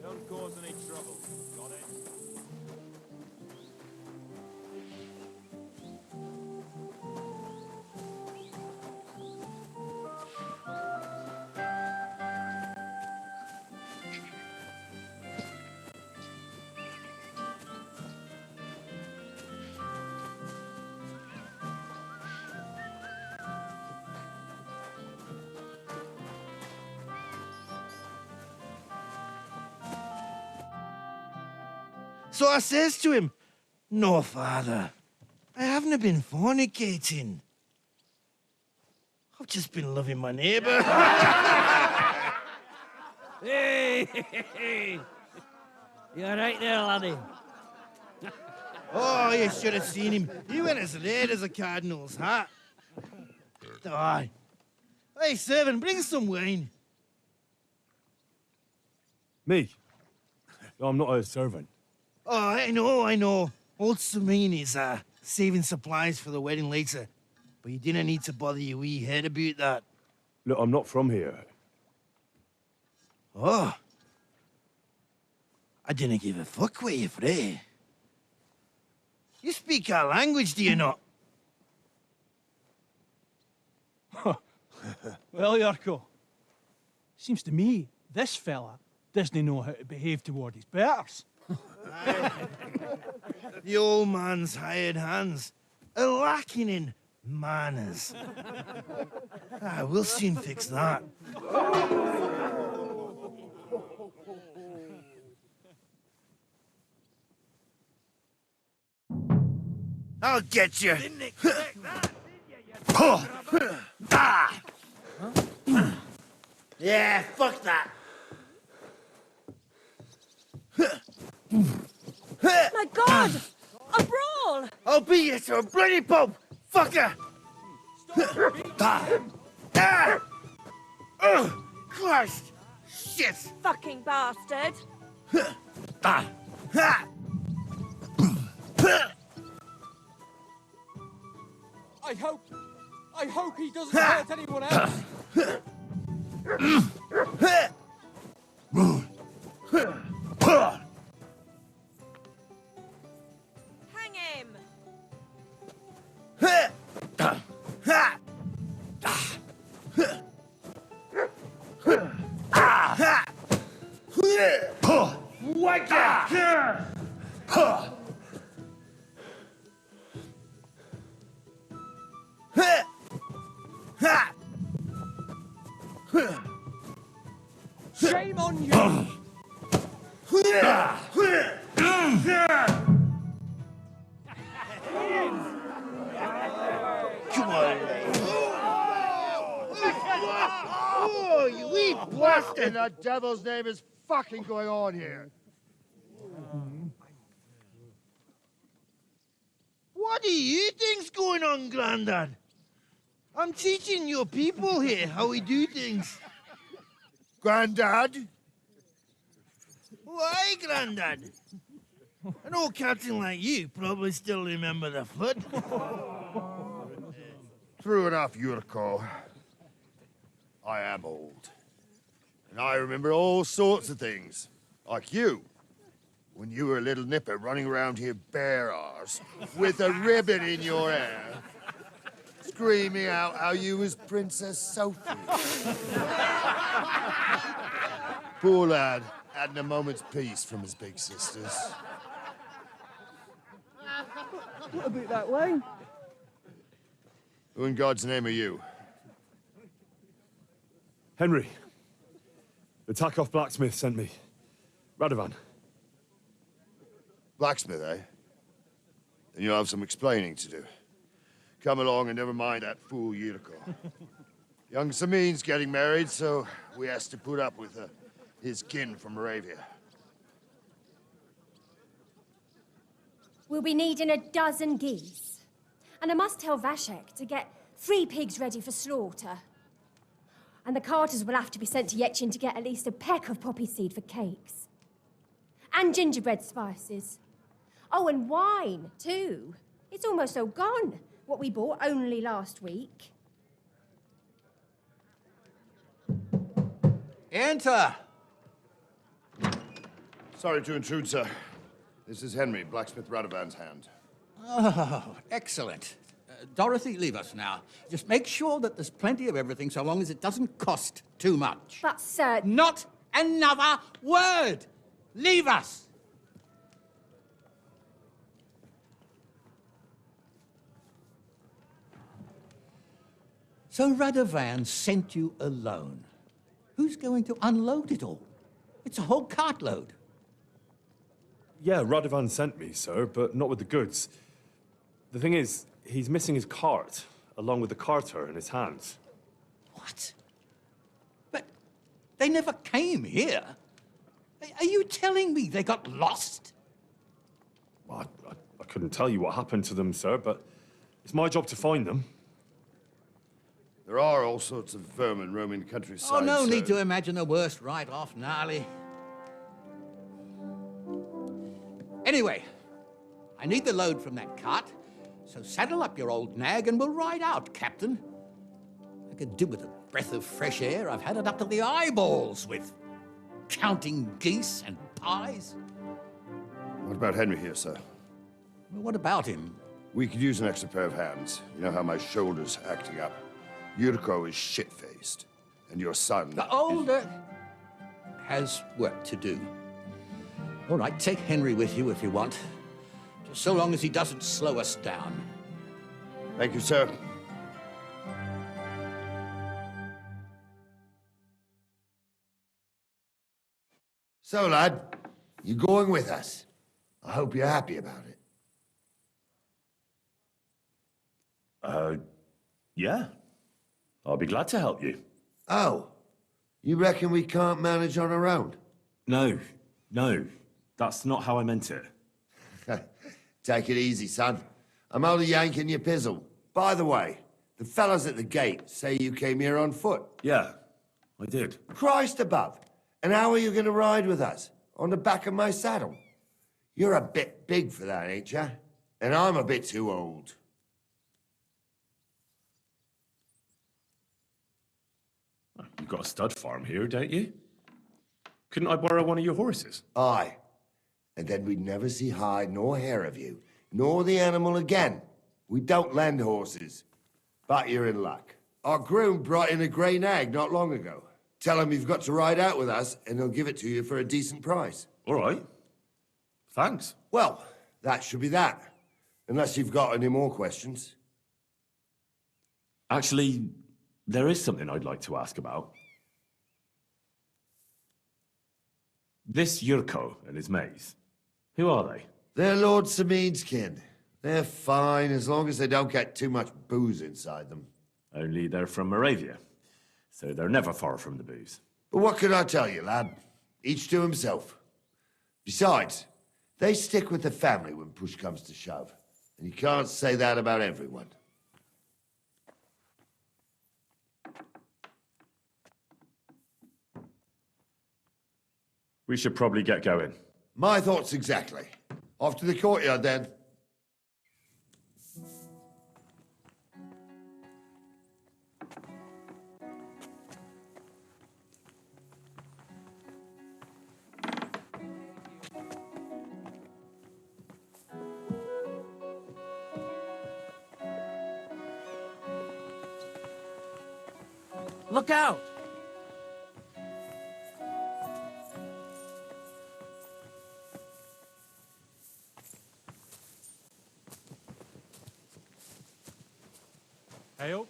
Don't cause any trouble. Got it? So I says to him, "No, father, I haven't been fornicating. I've just been loving my neighbour." Hey! You all right there, laddie? Oh, you should have seen him. He went as red as a cardinal's hat. Aye. Hey, servant, bring some wine. Me? No, I'm not a servant. Oh, I know. Old Samine is saving supplies for the wedding later. But you didn't need to bother your wee head about that. Look, I'm not from here. Oh. I didn't give a fuck where you're from. You speak our language, do you not? Well, Yurko, seems to me this fella doesn't know how to behave toward his betters. The old man's hired hands are lacking in manners. We'll soon fix that. I'll get you. Didn't expect that, did you? Yeah, fuck that. My God! A brawl! I'll beat you to a bloody pulp, fucker! Christ! Shit! Fucking bastard! I hope he doesn't hurt anyone else. Hang him! Shame on you! Come on, mate. Oh, you wee What in the devil's name is fucking going on here? What do you think's going on, Grandad? I'm teaching your people here how we do things. Grandad? Why, Grandad? An old captain like you probably still remember the flood. True enough, Yurko. I am old. And I remember all sorts of things. Like you. When you were a little nipper running around here bare arse, with a ribbon in your hair, screaming out how you was Princess Sophie. Poor lad, hadn't a moment's peace from his big sisters. What about that wine? Who in God's name are you? Henry. The Takeoff blacksmith sent me. Radovan. Blacksmith, eh? Then you'll have some explaining to do. Come along and never mind that fool Yurko. Young Samin's getting married, so we has to put up with his kin from Moravia. We'll be needing a dozen geese. And I must tell Vashek to get 3 pigs ready for slaughter. And the carters will have to be sent to Yechin to get at least a peck of poppy seed for cakes. And gingerbread spices. Oh, and wine, too. It's almost all gone, what we bought only last week. Enter! Sorry to intrude, sir. This is Henry, blacksmith Radovan's hand. Oh, excellent. Dorothy, leave us now. Just make sure that there's plenty of everything so long as it doesn't cost too much. But, sir... Not another word! Leave us! So Radovan sent you alone. Who's going to unload it all? It's a whole cartload. Yeah, Radovan sent me, sir, but not with the goods. The thing is, he's missing his cart, along with the carter in his hands. What? But they never came here. Are you telling me they got lost? Well, I couldn't tell you what happened to them, sir, but it's my job to find them. There are all sorts of vermin roaming the countryside. Oh, no sir. need to imagine the worst right off, gnarly. Anyway, I need the load from that cart, so saddle up your old nag and we'll ride out, Captain. I could do with a breath of fresh air. I've had it up to the eyeballs with counting geese and pies. What about Henry here, sir? Well, what about him? We could use an extra pair of hands. You know how my shoulder's acting up. Yuriko is shit-faced, and your son... The older has work to do. All right, take Henry with you if you want. Just so long as he doesn't slow us down. Thank you, sir. So, lad, you going with us? I hope you're happy about it. Yeah. I'll be glad to help you. Oh, you reckon we can't manage on our own? No, that's not how I meant it. Take it easy, son. I'm only yanking your pizzle. By the way, the fellas at the gate say you came here on foot. Yeah, I did. Christ above. And how are you going to ride with us? On the back of my saddle? You're a bit big for that, ain't ya? And I'm a bit too old. You've got a stud farm here, don't you? Couldn't I borrow one of your horses? Aye. And then we'd never see hide nor hair of you, nor the animal again. We don't lend horses. But you're in luck. Our groom brought in a grey nag not long ago. Tell him you've got to ride out with us, and he'll give it to you for a decent price. All right. Thanks. Well, that should be that. Unless you've got any more questions. Actually, there is something I'd like to ask about. This Yurko and his mates, who are they? They're Lord Samin's kin. They're fine as long as they don't get too much booze inside them. Only they're from Moravia, so they're never far from the booze. But what could I tell you, lad? Each to himself. Besides, they stick with the family when push comes to shove. And you can't say that about everyone. We should probably get going. My thoughts exactly. Off to the courtyard, then. Look out! Hail.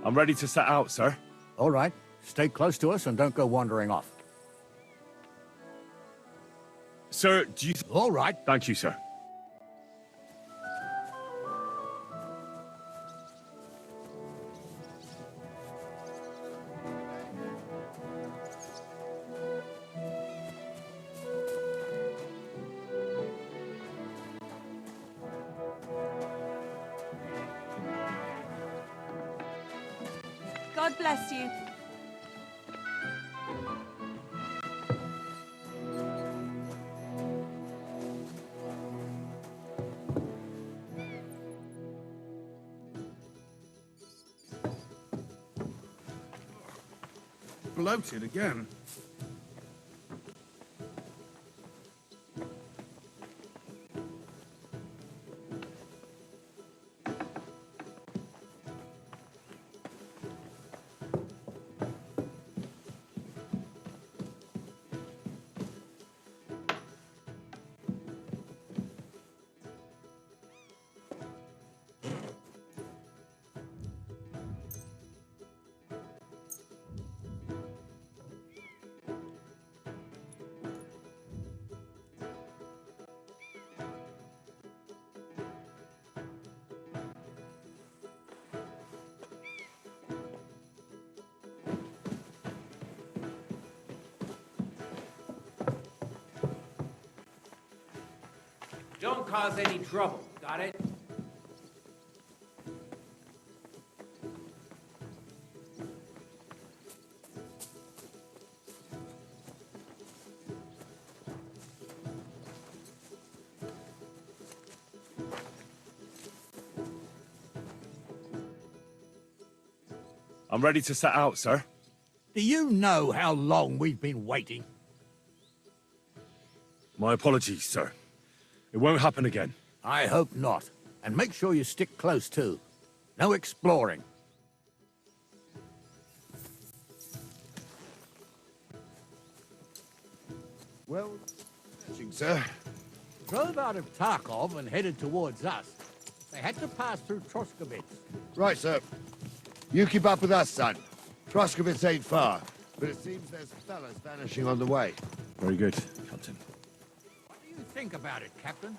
I'm ready to set out, sir. All right. Stay close to us and don't go wandering off. Sir, do you... All right. Thank you, sir. God bless you. Bloated again. Don't cause any trouble, got it? I'm ready to set out, sir. Do you know how long we've been waiting? My apologies, sir. It won't happen again. I hope not. And make sure you stick close, too. No exploring. Well, sir. Drove out of Tarkov and headed towards us. They had to pass through Troskowitz. Right, sir. You keep up with us, son. Troskowitz ain't far, but it seems there's fellas vanishing on the way. Very good, Captain. What do you think about it, Captain?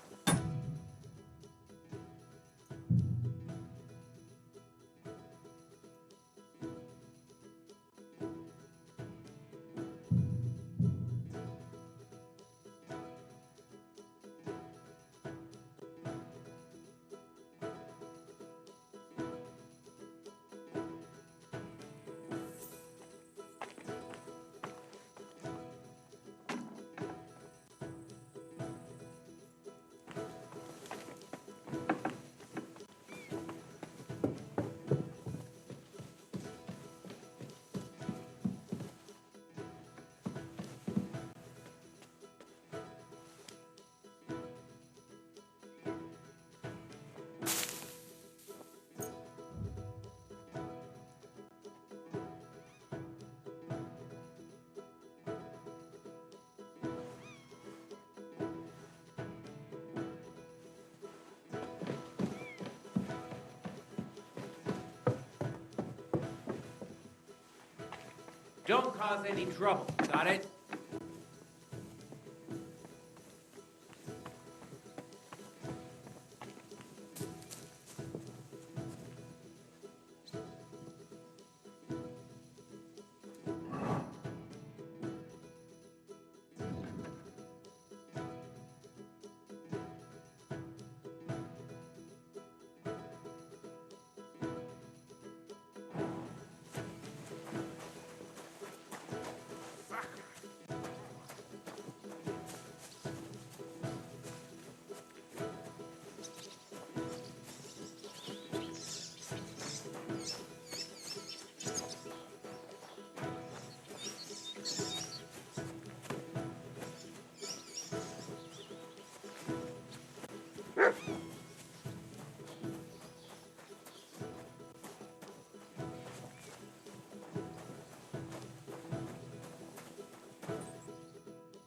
Don't cause any trouble, got it?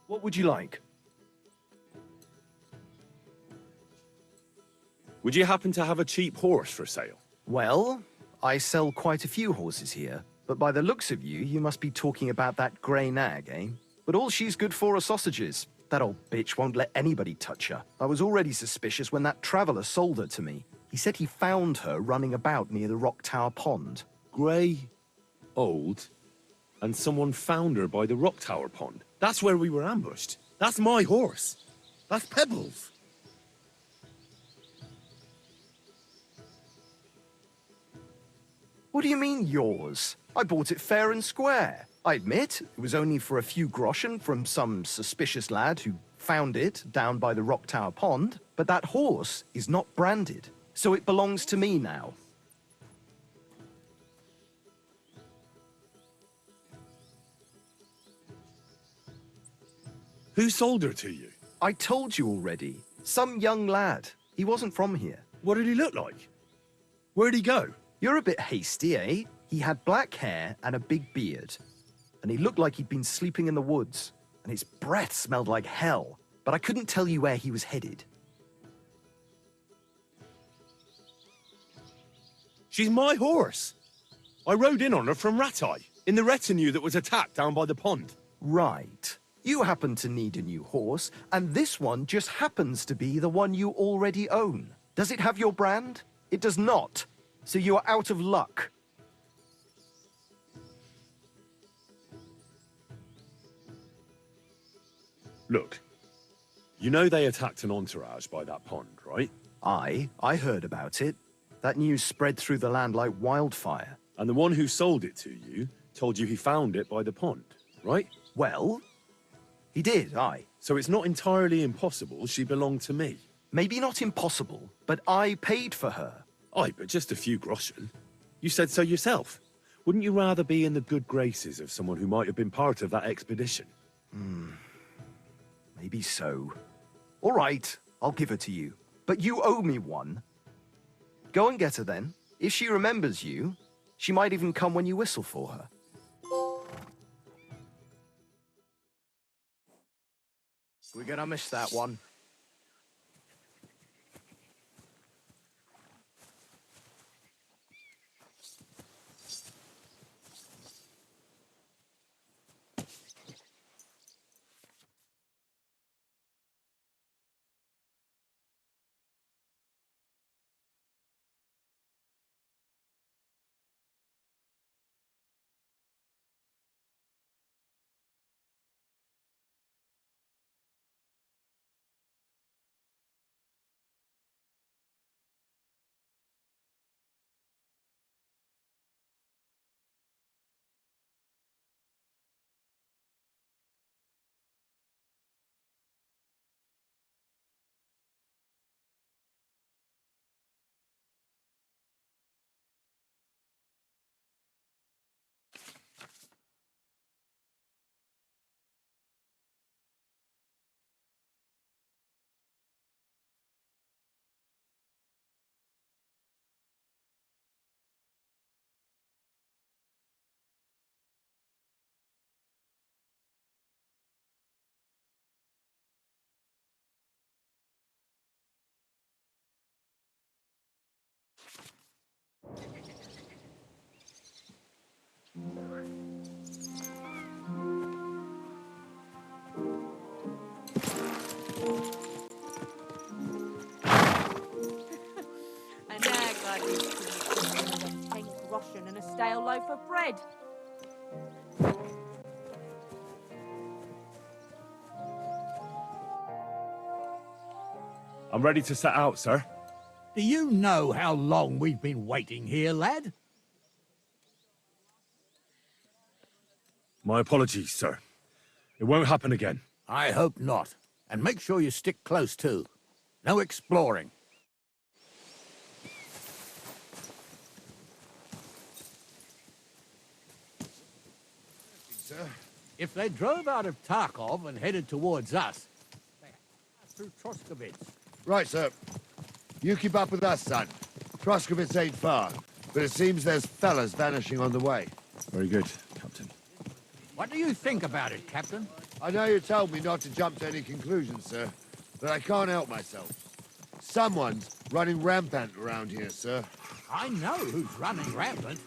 What would you like? Would you happen to have a cheap horse for sale? Well, I sell quite a few horses here, but by the looks of you, you must be talking about that grey nag, eh? But all she's good for are sausages. That old bitch won't let anybody touch her. I was already suspicious when that traveller sold her to me. He said he found her running about near the Rock Tower Pond. Grey, old, and someone found her by the Rock Tower Pond. That's where we were ambushed. That's my horse. That's Pebbles. What do you mean, yours? I bought it fair and square. I admit, it was only for a few groschen from some suspicious lad who found it down by the Rock Tower Pond, but that horse is not branded, so it belongs to me now. Who sold her to you? I told you already. Some young lad. He wasn't from here. What did he look like? Where'd he go? You're a bit hasty, eh? He had black hair and a big beard. And he looked like he'd been sleeping in the woods. And his breath smelled like hell. But I couldn't tell you where he was headed. She's my horse. I rode in on her from Ratai, in the retinue that was attacked down by the pond. Right. You happen to need a new horse, and this one just happens to be the one you already own. Does it have your brand? It does not. So you are out of luck. Look, you know they attacked an entourage by that pond, right? I heard about it. That news spread through the land like wildfire. And the one who sold it to you told you he found it by the pond, right? Well, he did, aye. So it's not entirely impossible she belonged to me. Maybe not impossible, but I paid for her. Aye, but just a few groschen. You said so yourself. Wouldn't you rather be in the good graces of someone who might have been part of that expedition? Maybe so. All right, I'll give her to you. But you owe me one. Go and get her then. If she remembers you, she might even come when you whistle for her. We're gonna miss that one. A nag like this could be 10 groschen and a stale loaf of bread. I'm ready to set out, sir. Do you know how long we've been waiting here, lad? My apologies, sir. It won't happen again. I hope not. And make sure you stick close, too. No exploring. Sir? If they drove out of Tarkov and headed towards us, they passed through Troskovitz. Right, sir. You keep up with us, son. Troskovitz ain't far, but it seems there's fellas vanishing on the way. Very good, Captain. What do you think about it, Captain? I know you told me not to jump to any conclusions, sir, but I can't help myself. Someone's running rampant around here, sir. I know who's running rampant.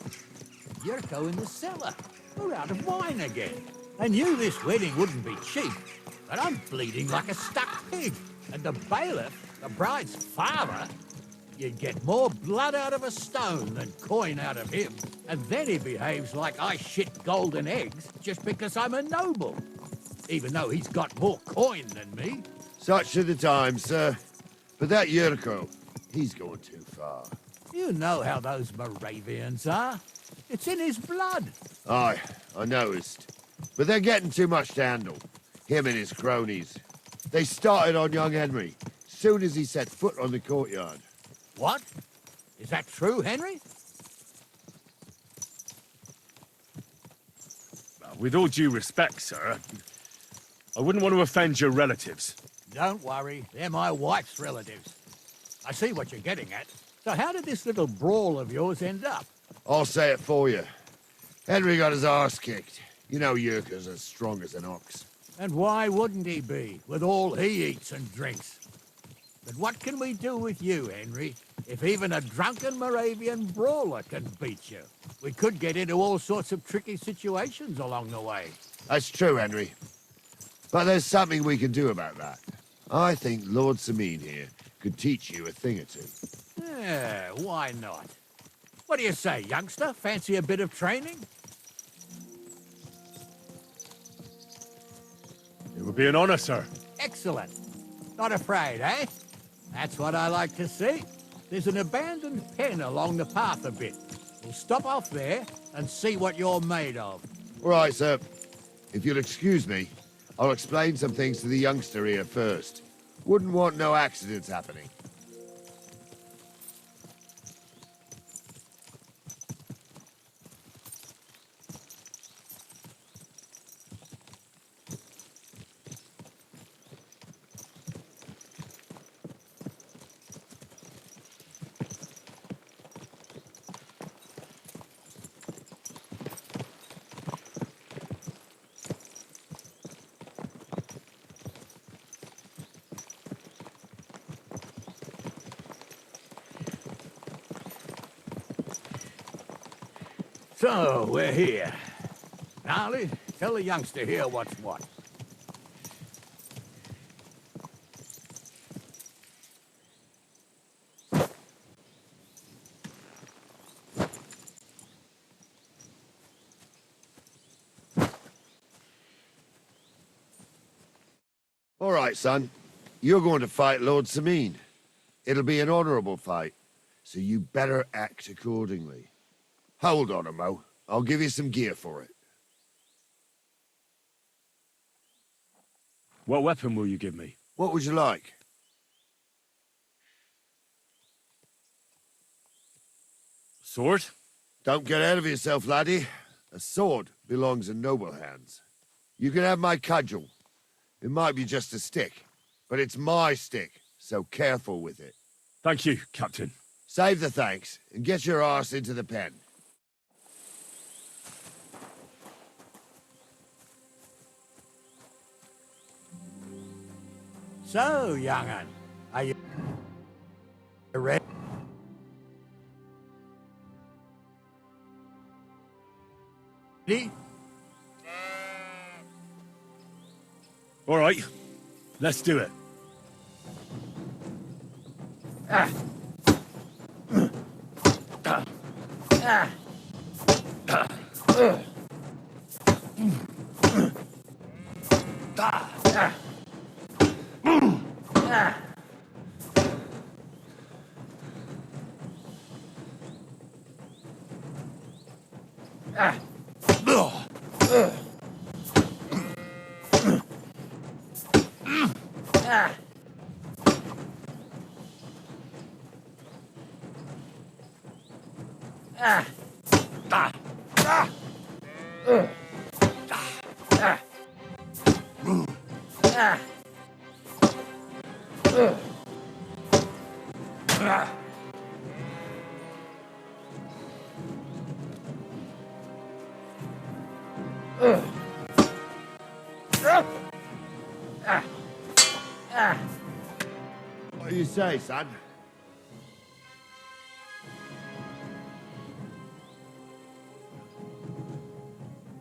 Yurko in the cellar. We're out of wine again. I knew this wedding wouldn't be cheap, but I'm bleeding like a stuck pig. And the bailiff, the bride's father, you'd get more blood out of a stone than coin out of him. And then he behaves like I shit golden eggs just because I'm a noble. Even though he's got more coin than me. Such are the times, sir. But that Yurko, he's going too far. You know how those Moravians are. It's in his blood. Aye, I noticed. But they're getting too much to handle. Him and his cronies. They started on young Henry, soon as he set foot on the courtyard. What? Is that true, Henry? With all due respect, sir, I wouldn't want to offend your relatives. Don't worry, they're my wife's relatives. I see what you're getting at. So how did this little brawl of yours end up? I'll say it for you. Henry got his arse kicked. You know Yurka's as strong as an ox. And why wouldn't he be, with all he eats and drinks? But what can we do with you, Henry, if even a drunken Moravian brawler can beat you? We could get into all sorts of tricky situations along the way. That's true, Henry. But there's something we can do about that. I think Lord Sameen here could teach you a thing or two. Yeah, why not? What do you say, youngster? Fancy a bit of training? It would be an honor, sir. Excellent. Not afraid, eh? That's what I like to see. There's an abandoned pen along the path a bit. We'll stop off there and see what you're made of. All right, sir. If you'll excuse me, I'll explain some things to the youngster here first. Wouldn't want no accidents happening. So, we're here. Gnarly, tell the youngster here what's what. All right, son. You're going to fight Lord Sameen. It'll be an honorable fight, so you better act accordingly. Hold on, Mo. I'll give you some gear for it. What weapon will you give me? What would you like? Sword? Don't get ahead of yourself, laddie. A sword belongs in noble hands. You can have my cudgel. It might be just a stick, but it's my stick, so careful with it. Thank you, Captain. Save the thanks, and get your arse into the pen. So, young'un, are you ready? All right, let's do it. What do you say, son?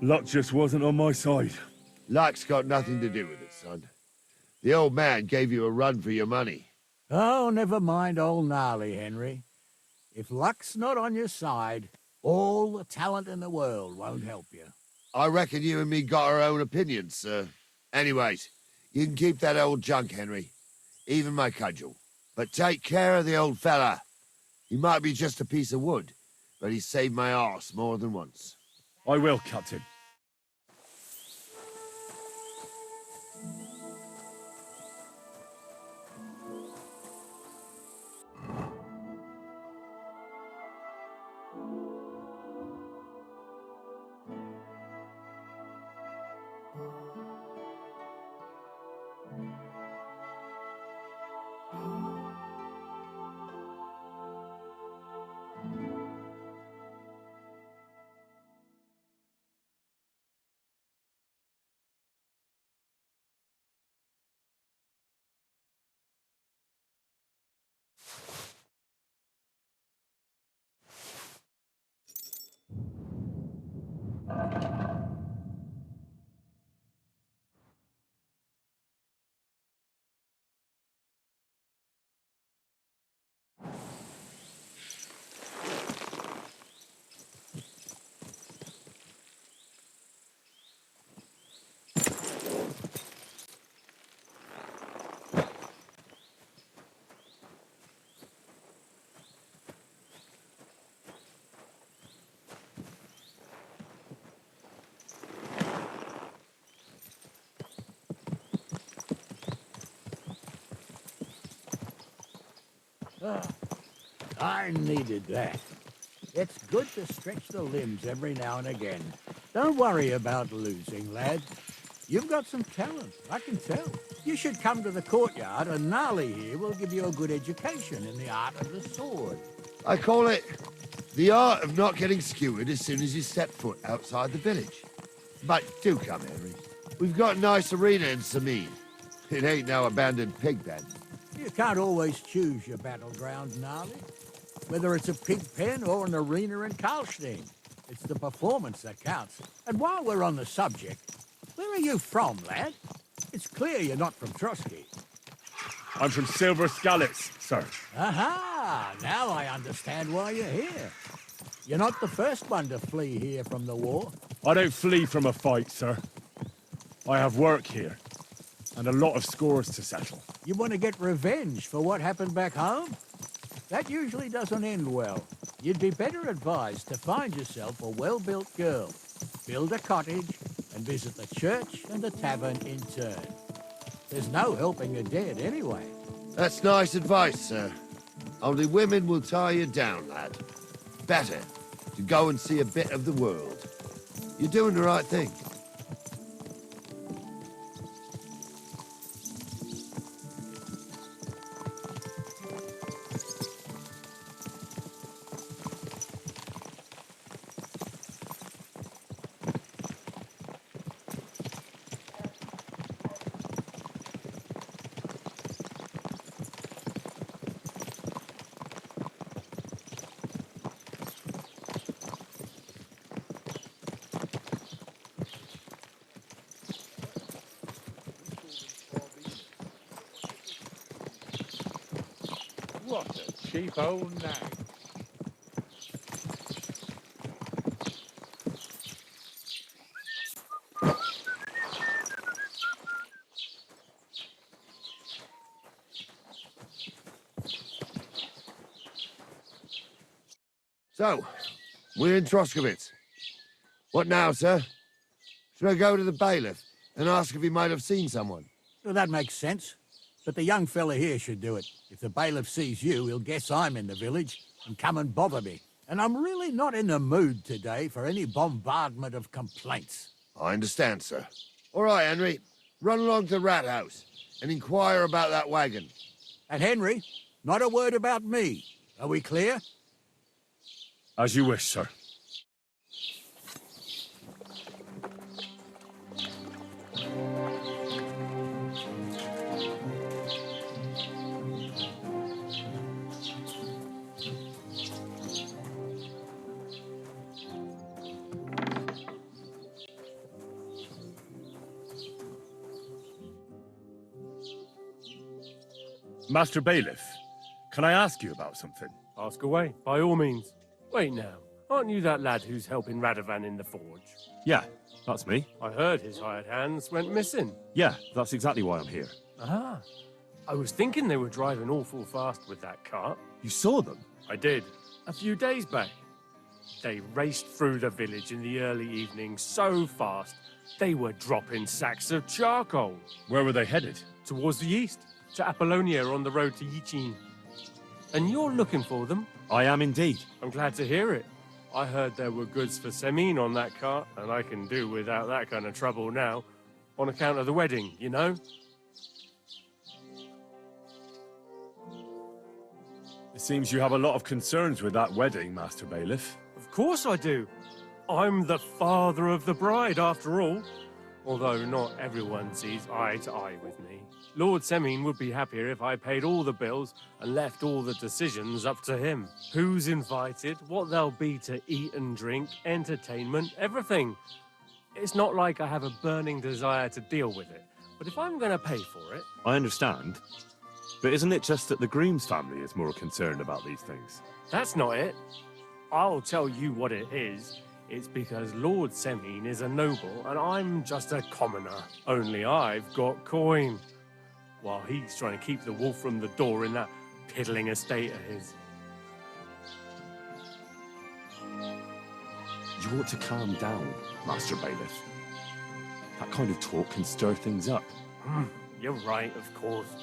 Luck just wasn't on my side. Luck's got nothing to do with it, son. The old man gave you a run for your money. Oh, never mind old Gnarly, Henry. If luck's not on your side, all the talent in the world won't help you. I reckon you and me got our own opinions, sir. Anyways, you can keep that old junk, Henry. Even my cudgel. But take care of the old fella. He might be just a piece of wood, but he saved my arse more than once. I will, Captain. I needed that. It's good to stretch the limbs every now and again. Don't worry about losing, lad. You've got some talent, I can tell. You should come to the courtyard, and Gnarly here will give you a good education in the art of the sword. I call it the art of not getting skewered as soon as you step foot outside the village. But do come, Henry. We've got a nice arena in Sameen. It ain't no abandoned pig pen. You can't always choose your battleground, Gnarly. Whether it's a pig pen or an arena in Karlstein, it's the performance that counts. And while we're on the subject, where are you from, lad? It's clear you're not from Trotsky. I'm from Silver Scallops, sir. Aha! Now I understand why you're here. You're not the first one to flee here from the war. I don't flee from a fight, sir. I have work here, and a lot of scores to settle. You want to get revenge for what happened back home? That usually doesn't end well. You'd be better advised to find yourself a well-built girl, build a cottage, and visit the church and the tavern in turn. There's no helping the dead anyway. That's nice advice, sir. Only women will tie you down, lad. Better to go and see a bit of the world. You're doing the right thing. What a cheap old nag. So, we're in Troskowitz. What now, sir? Should I go to the bailiff and ask if he might have seen someone? Well, that makes sense. But the young fella here should do it. If the bailiff sees you, he'll guess I'm in the village and come and bother me. And I'm really not in the mood today for any bombardment of complaints. I understand, sir. All right, Henry. Run along to the rat house and inquire about that wagon. And Henry, not a word about me. Are we clear? As you wish, sir. Master Bailiff, can I ask you about something? Ask away, by all means. Wait now, aren't you that lad who's helping Radovan in the forge? Yeah, that's me. I heard his hired hands went missing. Yeah, that's exactly why I'm here. Ah, I was thinking they were driving awful fast with that cart. You saw them? I did, a few days back. They raced through the village in the early evening so fast, they were dropping sacks of charcoal. Where were they headed? Towards the east, to Apollonia on the road to Yichin. And you're looking for them? I am indeed. I'm glad to hear it. I heard there were goods for Semin on that cart, and I can do without that kind of trouble now. On account of the wedding, you know? It seems you have a lot of concerns with that wedding, Master Bailiff. Of course I do. I'm the father of the bride, after all. Although not everyone sees eye to eye with me. Lord Semin would be happier if I paid all the bills and left all the decisions up to him. Who's invited, what there'll be to eat and drink, entertainment, everything. It's not like I have a burning desire to deal with it, but if I'm going to pay for it... I understand. But isn't it just that the groom's family is more concerned about these things? That's not it. I'll tell you what it is. It's because Lord Semin is a noble and I'm just a commoner. Only I've got coin. While he's trying to keep the wolf from the door in that piddling estate of his. You ought to calm down, Master Bailiff. That kind of talk can stir things up. You're right, of course.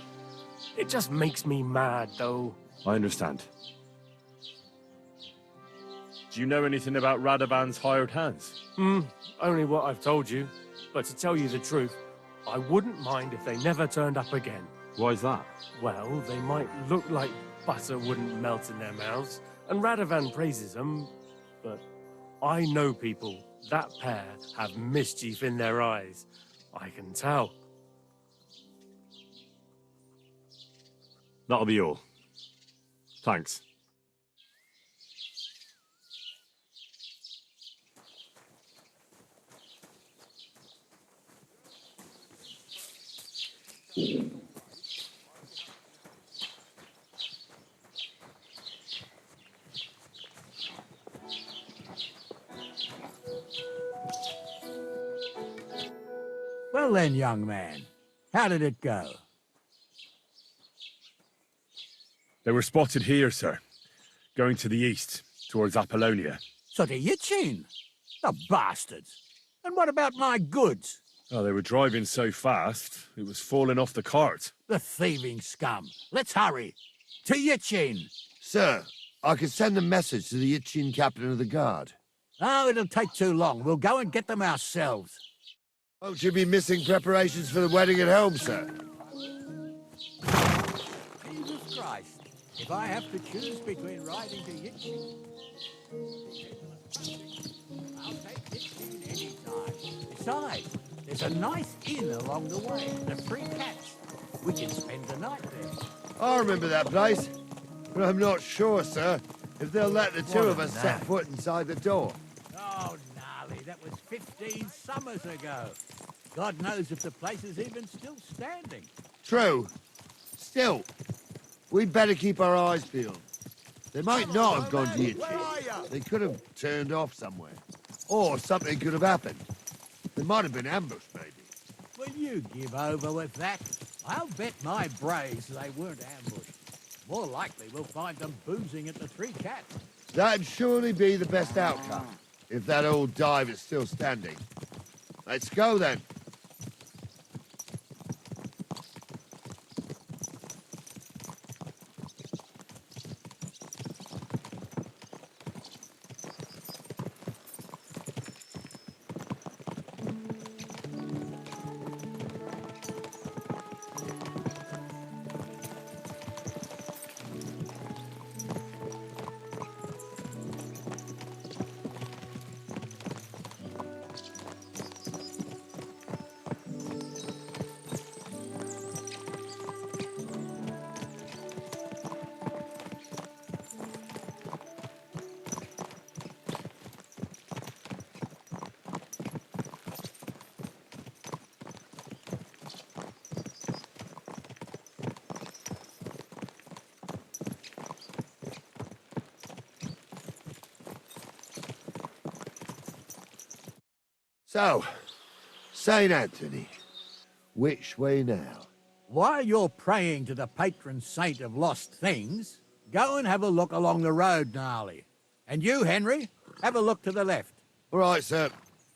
It just makes me mad, though. I understand. Do you know anything about Radovan's hired hands? Only what I've told you. But to tell you the truth, I wouldn't mind if they never turned up again. Why's that? Well, they might look like butter wouldn't melt in their mouths, and Radovan praises them, but I know people. That pair have mischief in their eyes. I can tell. That'll be all. Thanks. Well then, young man, how did it go? They were spotted here, sir. Going to the east, towards Apollonia. So to Yichin? The bastards! And what about my goods? Oh, they were driving so fast, it was falling off the cart. The thieving scum. Let's hurry. To Yichin. Sir, I could send a message to the Yichin captain of the guard. Oh, it'll take too long. We'll go and get them ourselves. Won't you be missing preparations for the wedding at home, sir? Jesus Christ. If I have to choose between riding to Yichin... I'll take Yichin any time. Besides, there's a nice inn along the way, the Free Cats. We can spend the night there. I remember that place, but I'm not sure, sir, if they'll let the two of us set foot inside the door. Oh, gnarly, that was 15 summers ago. God knows if the place is even still standing. True. Still, we'd better keep our eyes peeled. They might not have gone to Yichin. They could have turned off somewhere. Or something could have happened. They might have been ambushed, maybe. Will you give over with that? I'll bet my braves they weren't ambushed. More likely we'll find them boozing at the Three Cats. That'd surely be the best outcome, if that old dive is still standing. Let's go, then. So, St. Anthony, which way now? While you're praying to the patron saint of lost things, go and have a look along the road, Gnarly. And you, Henry, have a look to the left. All right, sir.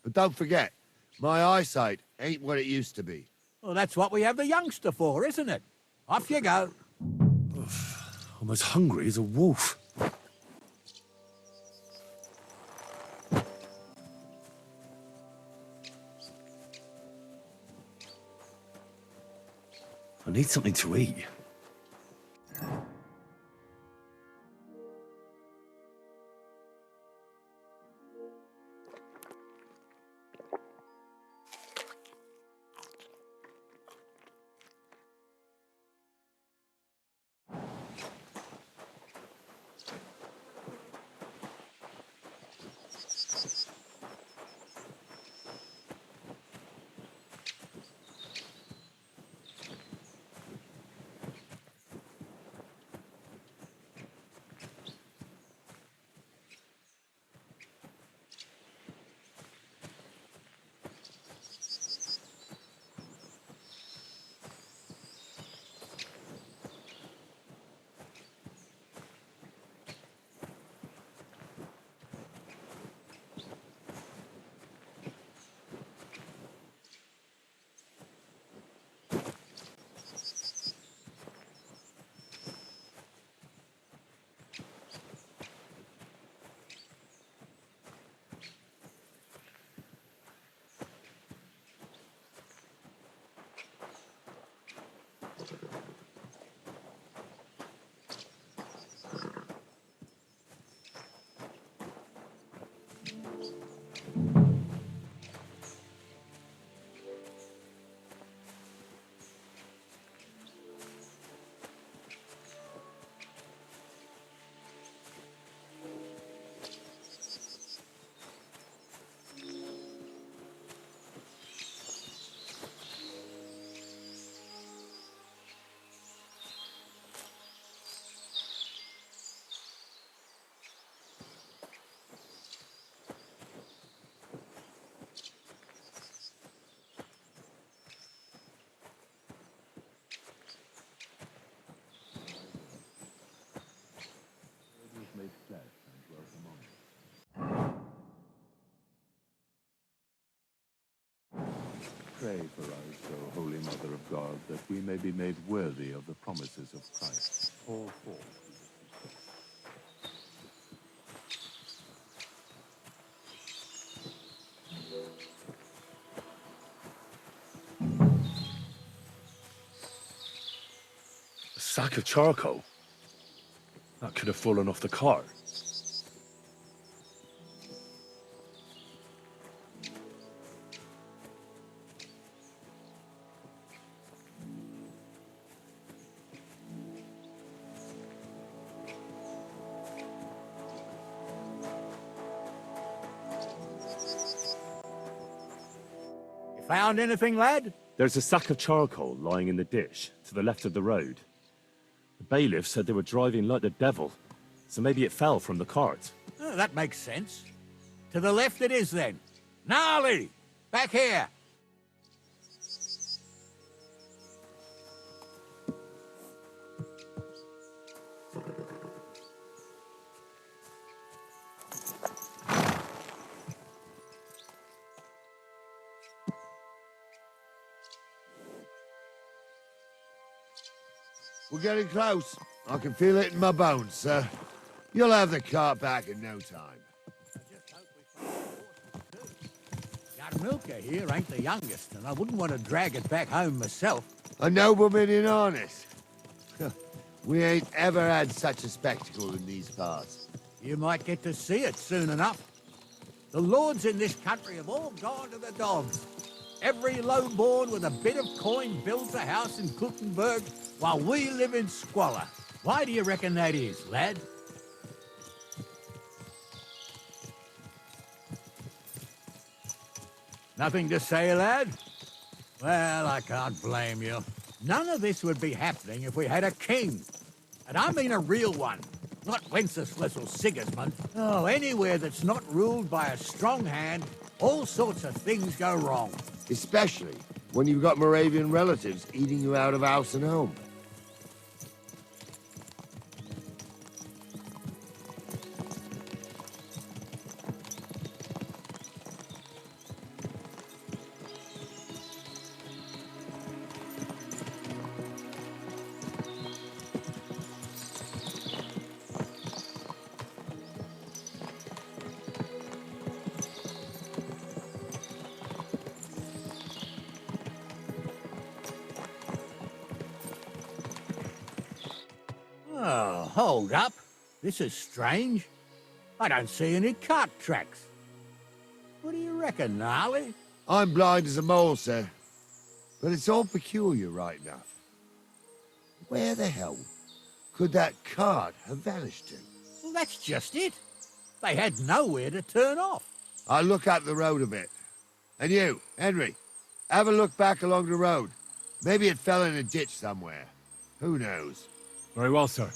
But don't forget, my eyesight ain't what it used to be. Well, that's what we have the youngster for, isn't it? Off you go. I'm as hungry as a wolf. I need something to eat. Pray for us, O Holy Mother of God, that we may be made worthy of the promises of Christ. All four. A sack of charcoal? That could have fallen off the cart. Found anything, lad? There's a sack of charcoal lying in the ditch to the left of the road. The bailiff said they were driving like the devil, so maybe it fell from the cart. Oh, that makes sense. To the left it is, then. Gnarly! Back here! We're getting close. I can feel it in my bones, sir. You'll have the cart back in no time. Young Milker here ain't the youngest, and I wouldn't want to drag it back home myself. A nobleman in harness. We ain't ever had such a spectacle in these parts. You might get to see it soon enough. The lords in this country have all gone to the dogs. Every lowborn with a bit of coin builds a house in Kuttenberg while we live in squalor. Why do you reckon that is, lad? Nothing to say, lad? Well, I can't blame you. None of this would be happening if we had a king. And I mean a real one. Not Wenceslas or Sigismund. Oh, anywhere that's not ruled by a strong hand all sorts of things go wrong. Especially when you've got Moravian relatives eating you out of house and home. Oh, hold up. This is strange. I don't see any cart tracks. What do you reckon, Gnarly? I'm blind as a mole, sir. But it's all peculiar right enough. Where the hell could that cart have vanished to? Well, that's just it. They had nowhere to turn off. I'll look up the road a bit. And you, Henry, have a look back along the road. Maybe it fell in a ditch somewhere. Who knows? Very well, sir.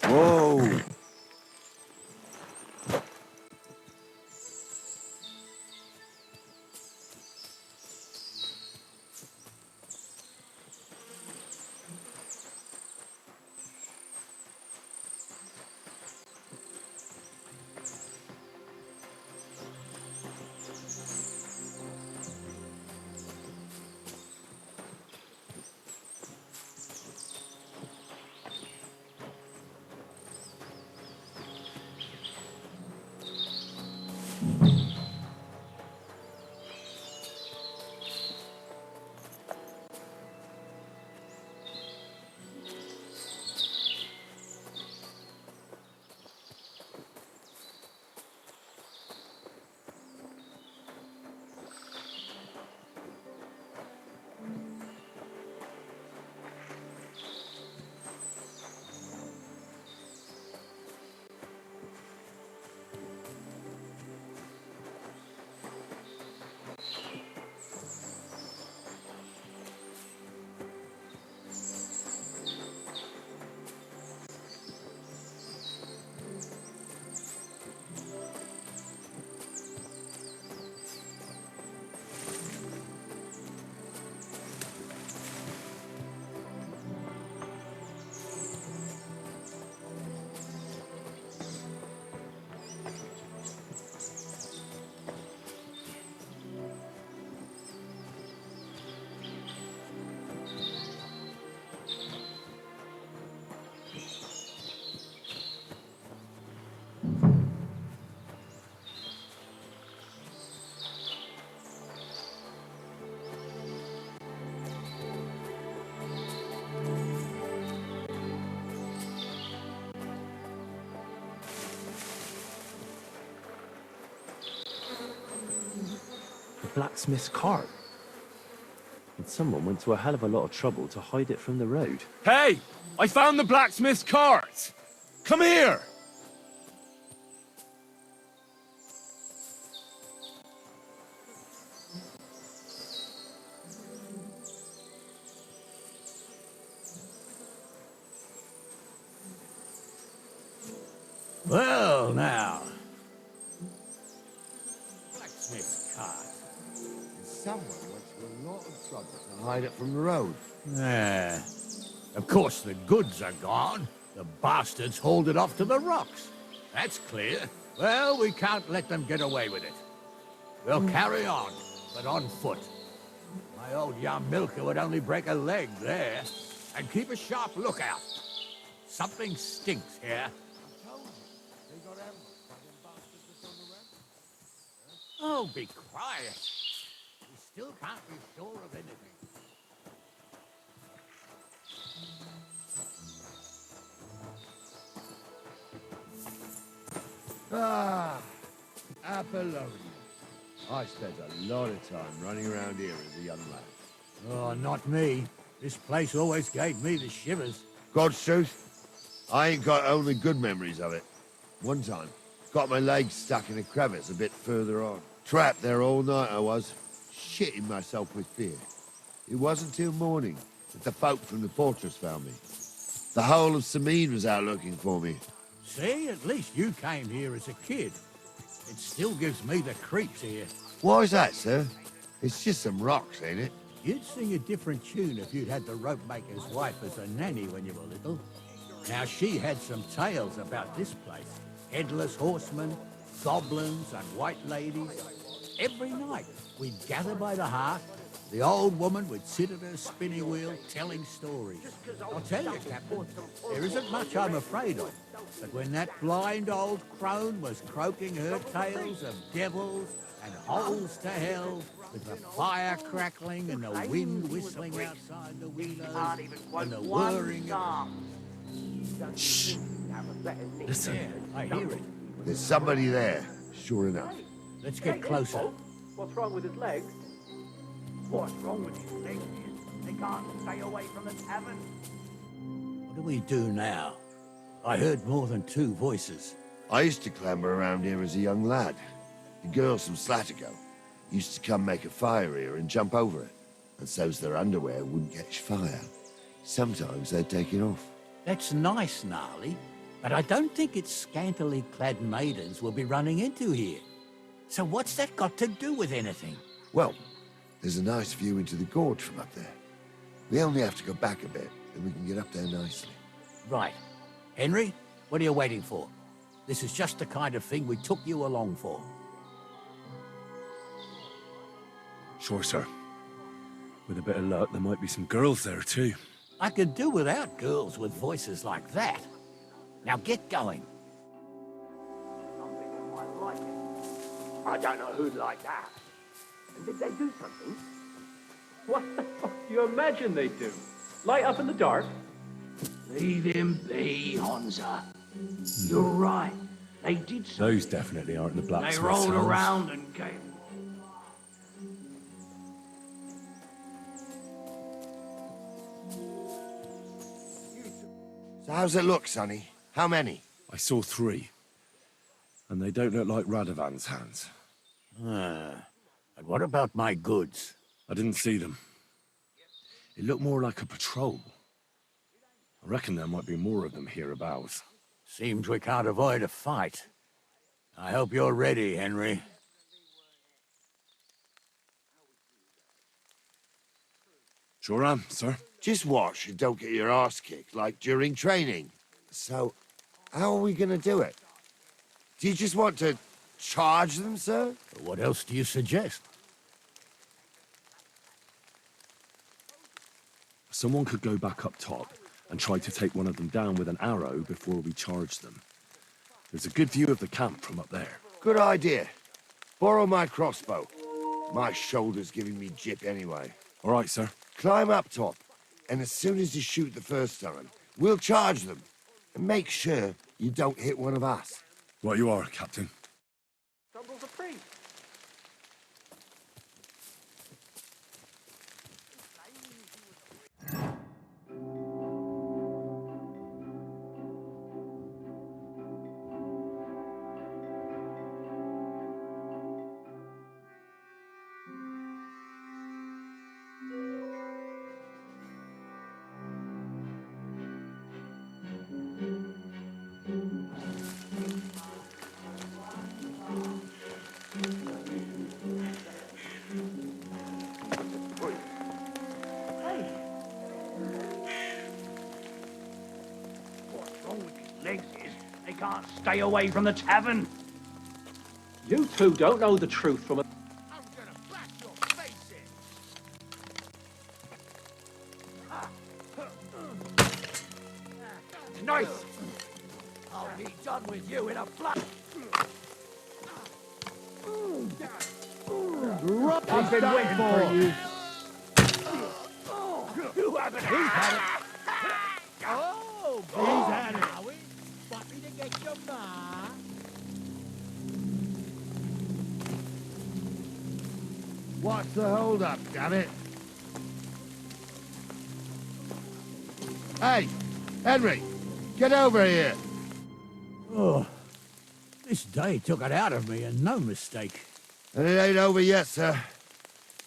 Whoa! Blacksmith's cart. And someone went to a hell of a lot of trouble to hide it from the road. Hey! I found the blacksmith's cart! Come here! Well, now. Blacksmith's cart. Someone went to a lot of trouble to hide it from the road. Yeah. Of course, the goods are gone. The bastards hauled it off to the rocks. That's clear. Well, we can't let them get away with it. We'll carry on, but on foot. My old young milker would only break a leg there. And keep a sharp lookout. Something stinks here. Oh, be quiet. We still can't be sure of anything. Ah, Apollonia. I spent a lot of time running around here as a young lad. Oh, not me. This place always gave me the shivers. God's truth, I ain't got only good memories of it. One time, got my legs stuck in a crevice a bit further on. Trapped there all night I was, shitting myself with fear. It wasn't till morning that the folk from the fortress found me. The whole of Sameen was out looking for me. See, at least you came here as a kid. It still gives me the creeps here. Why's that, sir? It's just some rocks, ain't it? You'd sing a different tune if you'd had the rope maker's wife as a nanny when you were little. Now, she had some tales about this place. Headless horsemen, goblins, and white ladies. Every night, we'd gather by the hearth. The old woman would sit at her spinning wheel telling stories. I'll tell you, Captain, there isn't much I'm afraid of. But when that blind old crone was croaking her tales of devils and holes to hell, with the fire crackling and the wind whistling outside the windows, and the whirring of... Shh. Listen. Yeah, I hear it. There's somebody there, sure enough. Let's get closer. What's wrong with his legs? What's wrong with his legs? They can't stay away from the tavern. What do we do now? I heard more than two voices. I used to clamber around here as a young lad. The girls from Slatigo used to come make a fire here and jump over it, and so's their underwear wouldn't catch fire. Sometimes they'd take it off. That's nice, Gnarly, but I don't think it's scantily clad maidens we'll be running into here. So what's that got to do with anything? Well, there's a nice view into the gorge from up there. We only have to go back a bit, and we can get up there nicely. Right. Henry, what are you waiting for? This is just the kind of thing we took you along for. Sure, sir. With a bit of luck, there might be some girls there, too. I could do without girls with voices like that. Now get going. I don't know who'd like that. And did they do something? What the fuck do you imagine they do? Light up in the dark? Leave him be, Honza. You're right. They did something. Those definitely aren't the blacksmith's They rolled hounds. around and came. So how's it look, Sonny? How many? I saw 3. And they don't look like Radovan's hands. And what about my goods? I didn't see them. It looked more like a patrol. I reckon there might be more of them hereabouts. Seems we can't avoid a fight. I hope you're ready, Henry. Sure am, sir. Just watch and don't get your arse kicked like during training. So, how are we gonna do it? Do you just want to charge them, sir? What else do you suggest? Someone could go back up top and try to take one of them down with an arrow before we charge them. There's a good view of the camp from up there. Good idea. Borrow my crossbow. My shoulder's giving me jip anyway. All right, sir. Climb up top, and as soon as you shoot the first time, we'll charge them. And make sure you don't hit one of us. Right you are, Captain. Stumbles a priest. Stay away from the tavern. You two don't know the truth from a... I'm gonna bash your face in. Nice. I'll be done with you in a flash. I've been waiting for you. You haven't had it. Oh, he's had it. Want me to get your ma? What's the hold-up, damn it? Hey, Henry, get over here. Oh, this day took it out of me, and no mistake. And it ain't over yet, sir.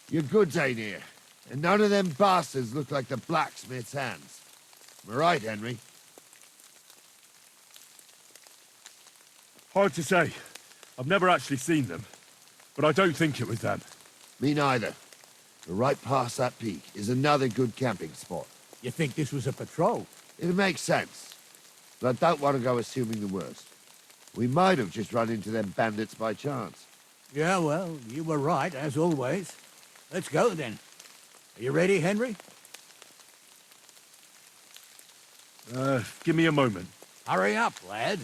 Your goods ain't here, and none of them bastards look like the blacksmith's hands. Am I right, Henry? Hard to say. I've never actually seen them, but I don't think it was them. Me neither. But right past that peak is another good camping spot. You think this was a patrol? It makes sense, but I don't want to go assuming the worst. We might have just run into them bandits by chance. Yeah, well, you were right, as always. Let's go, then. Are you ready, Henry? Give me a moment. Hurry up, lad.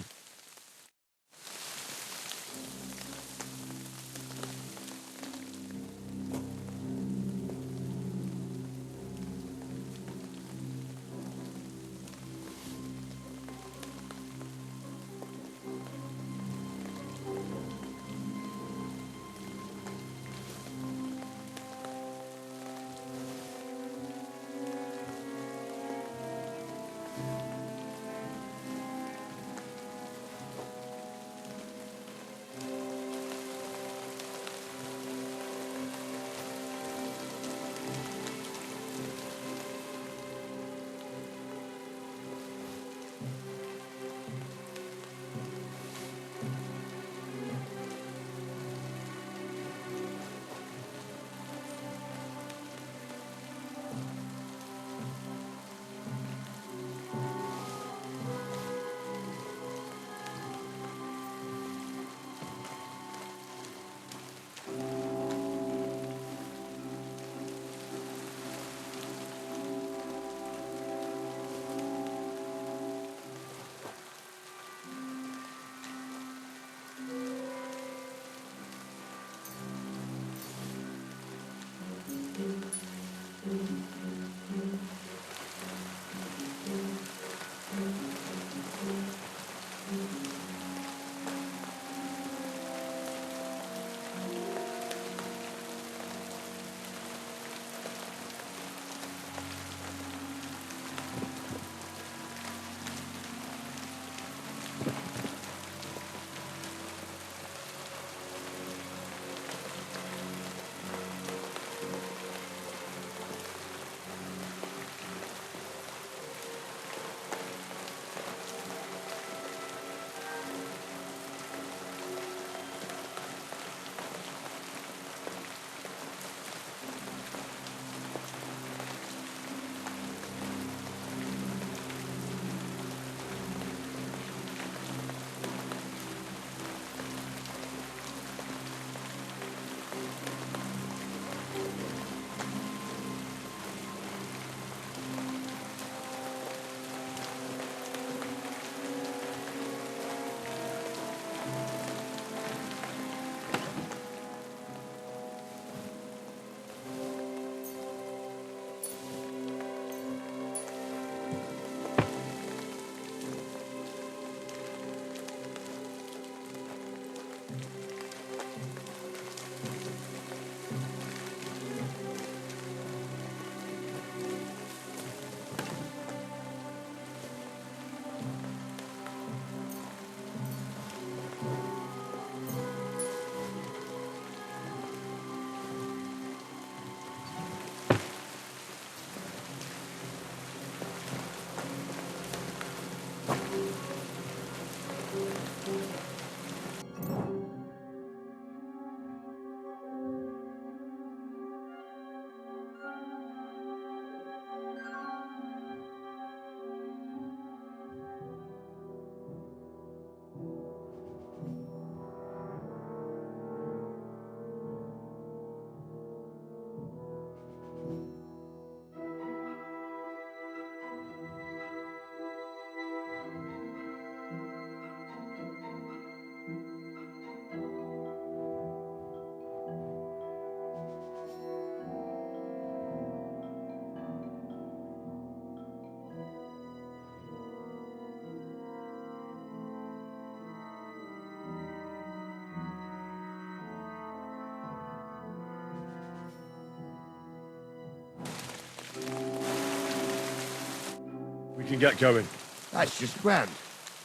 can get going. That's just grand.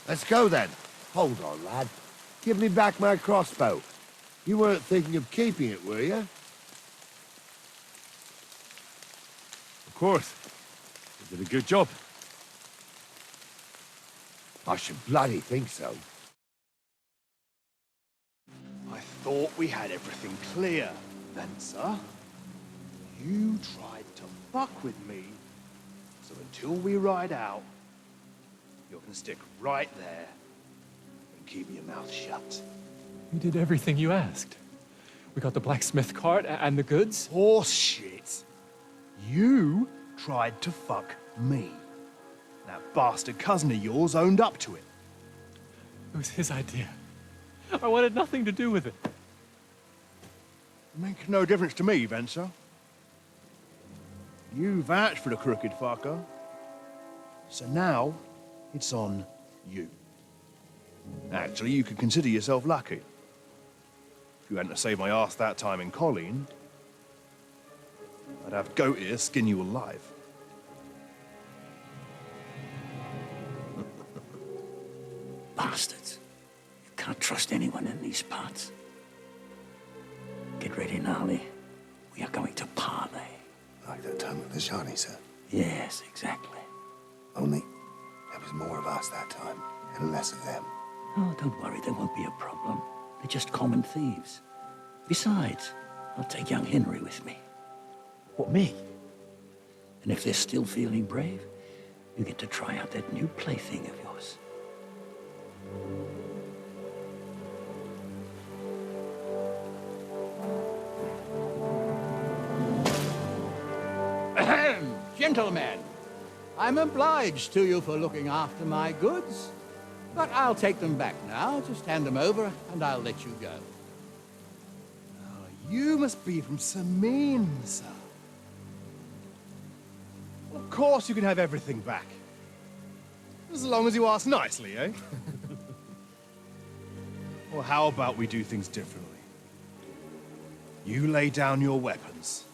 Let's go then. Hold on, lad. Give me back my crossbow. You weren't thinking of keeping it, were you? Of course. You did a good job. I should bloody think so. I thought we had everything clear, then, sir. You tried to fuck with me, so until we ride out, you can stick right there and keep your mouth shut. You did everything you asked. We got the blacksmith cart and the goods. Horse shit. You tried to fuck me. That bastard cousin of yours owned up to it. It was his idea. I wanted nothing to do with it. Make no difference to me, Venser. You vouched for the crooked fucker. So now, it's on you. Actually, you could consider yourself lucky. If you hadn't saved my ass that time in Colleen, I'd have goat ear skin you alive. Bastards. You can't trust anyone in these parts. Get ready, Gnarly. We are going to parley. Like that time with the Johnny, sir. Yes, exactly. Only there was more of us that time, and less of them. Oh, don't worry, there won't be a problem. They're just common thieves. Besides, I'll take young Henry with me. What, me? And if they're still feeling brave, you get to try out that new plaything of yours. Ahem, gentlemen, I'm obliged to you for looking after my goods, but I'll take them back now. Just hand them over, and I'll let you go. You must be from Samin, sir. Of course you can have everything back. As long as you ask nicely, eh? Well, how about we do things differently? You lay down your weapons,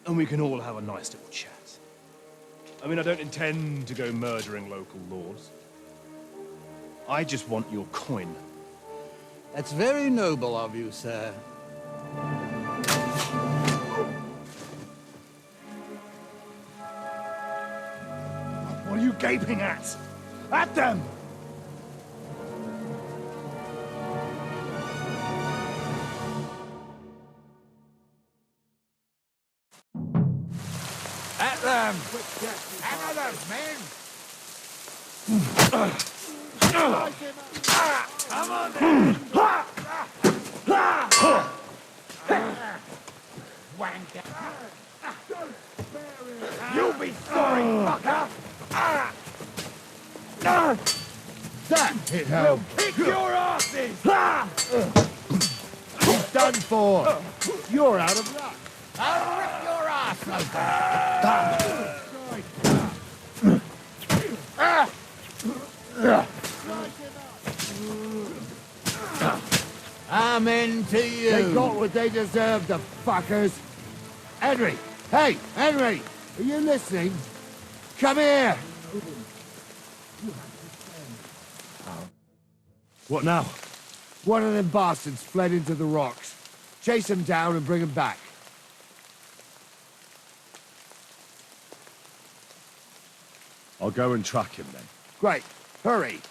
and we can all have a nice little chat. I mean, I don't intend to go murdering local lords. I just want your coin. That's very noble of you, sir. What are you gaping at? At them! At them! Another, men! Come on, then! Wanker! You'll be sorry, fucker! That hit home. Kick your asses! Done for. You're out of luck. I'll rip your ass Amen to you. They got what they deserved, the fuckers. Henry! Hey, Henry! Are you listening? Come here! What now? One of them bastards fled into the rocks. Chase him down and bring him back. I'll go and track him then. Great. Hurry.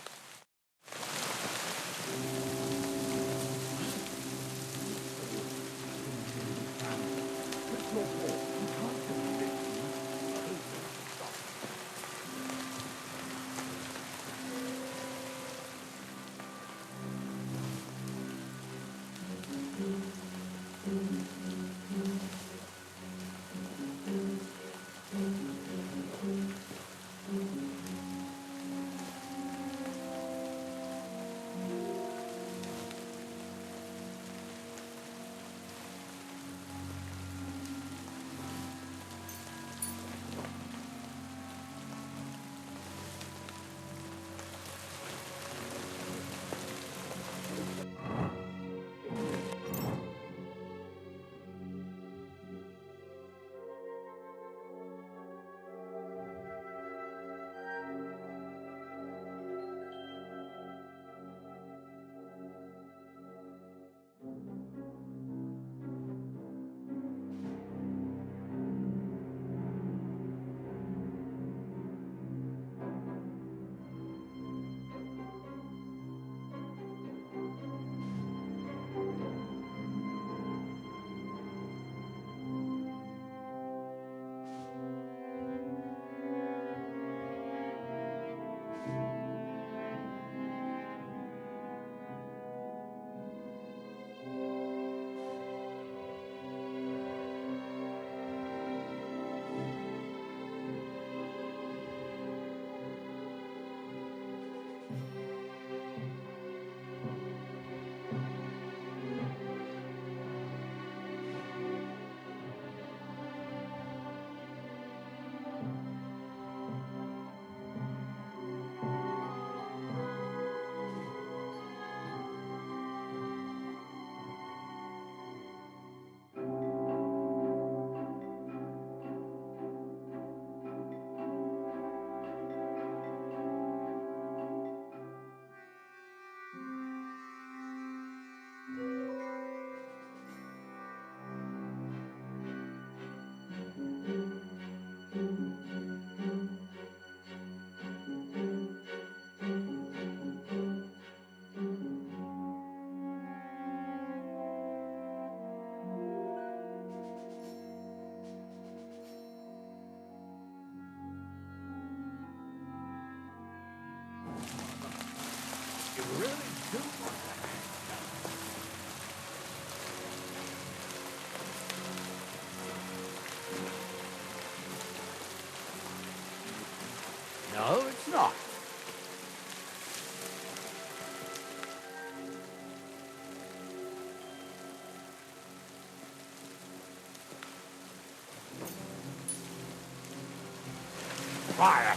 really do want to. No, it's not. Fire!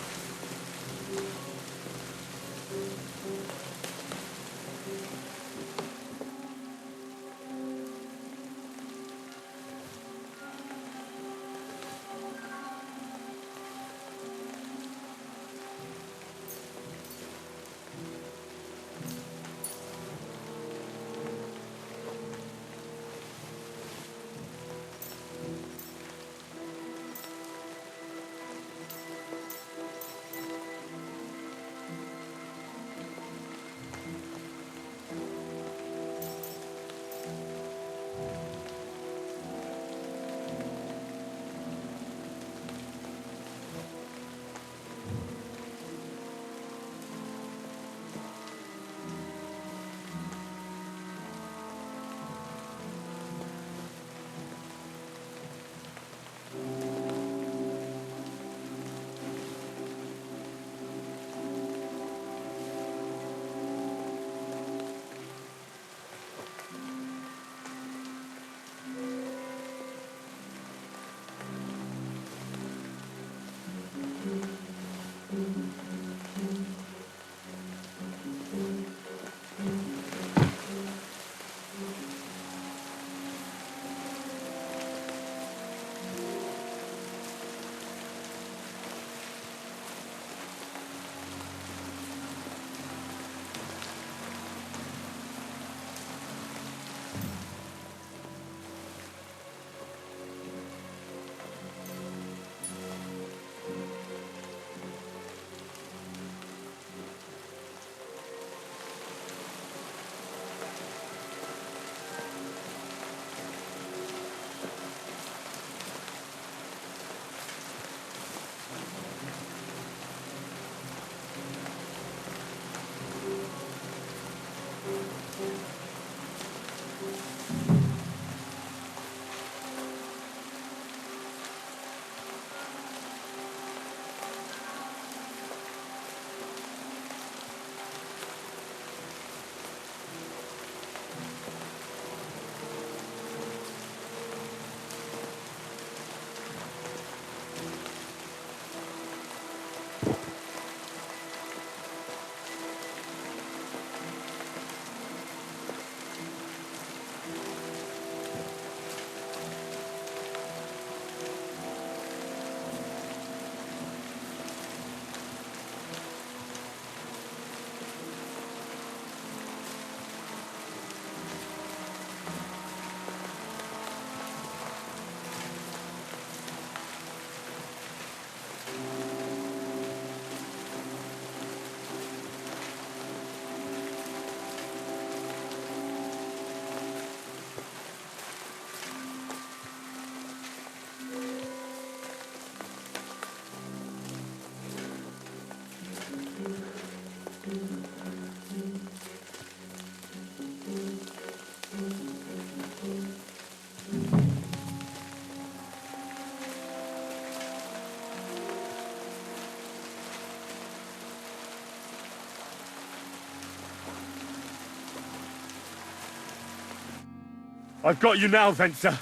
I've got you now, Venser.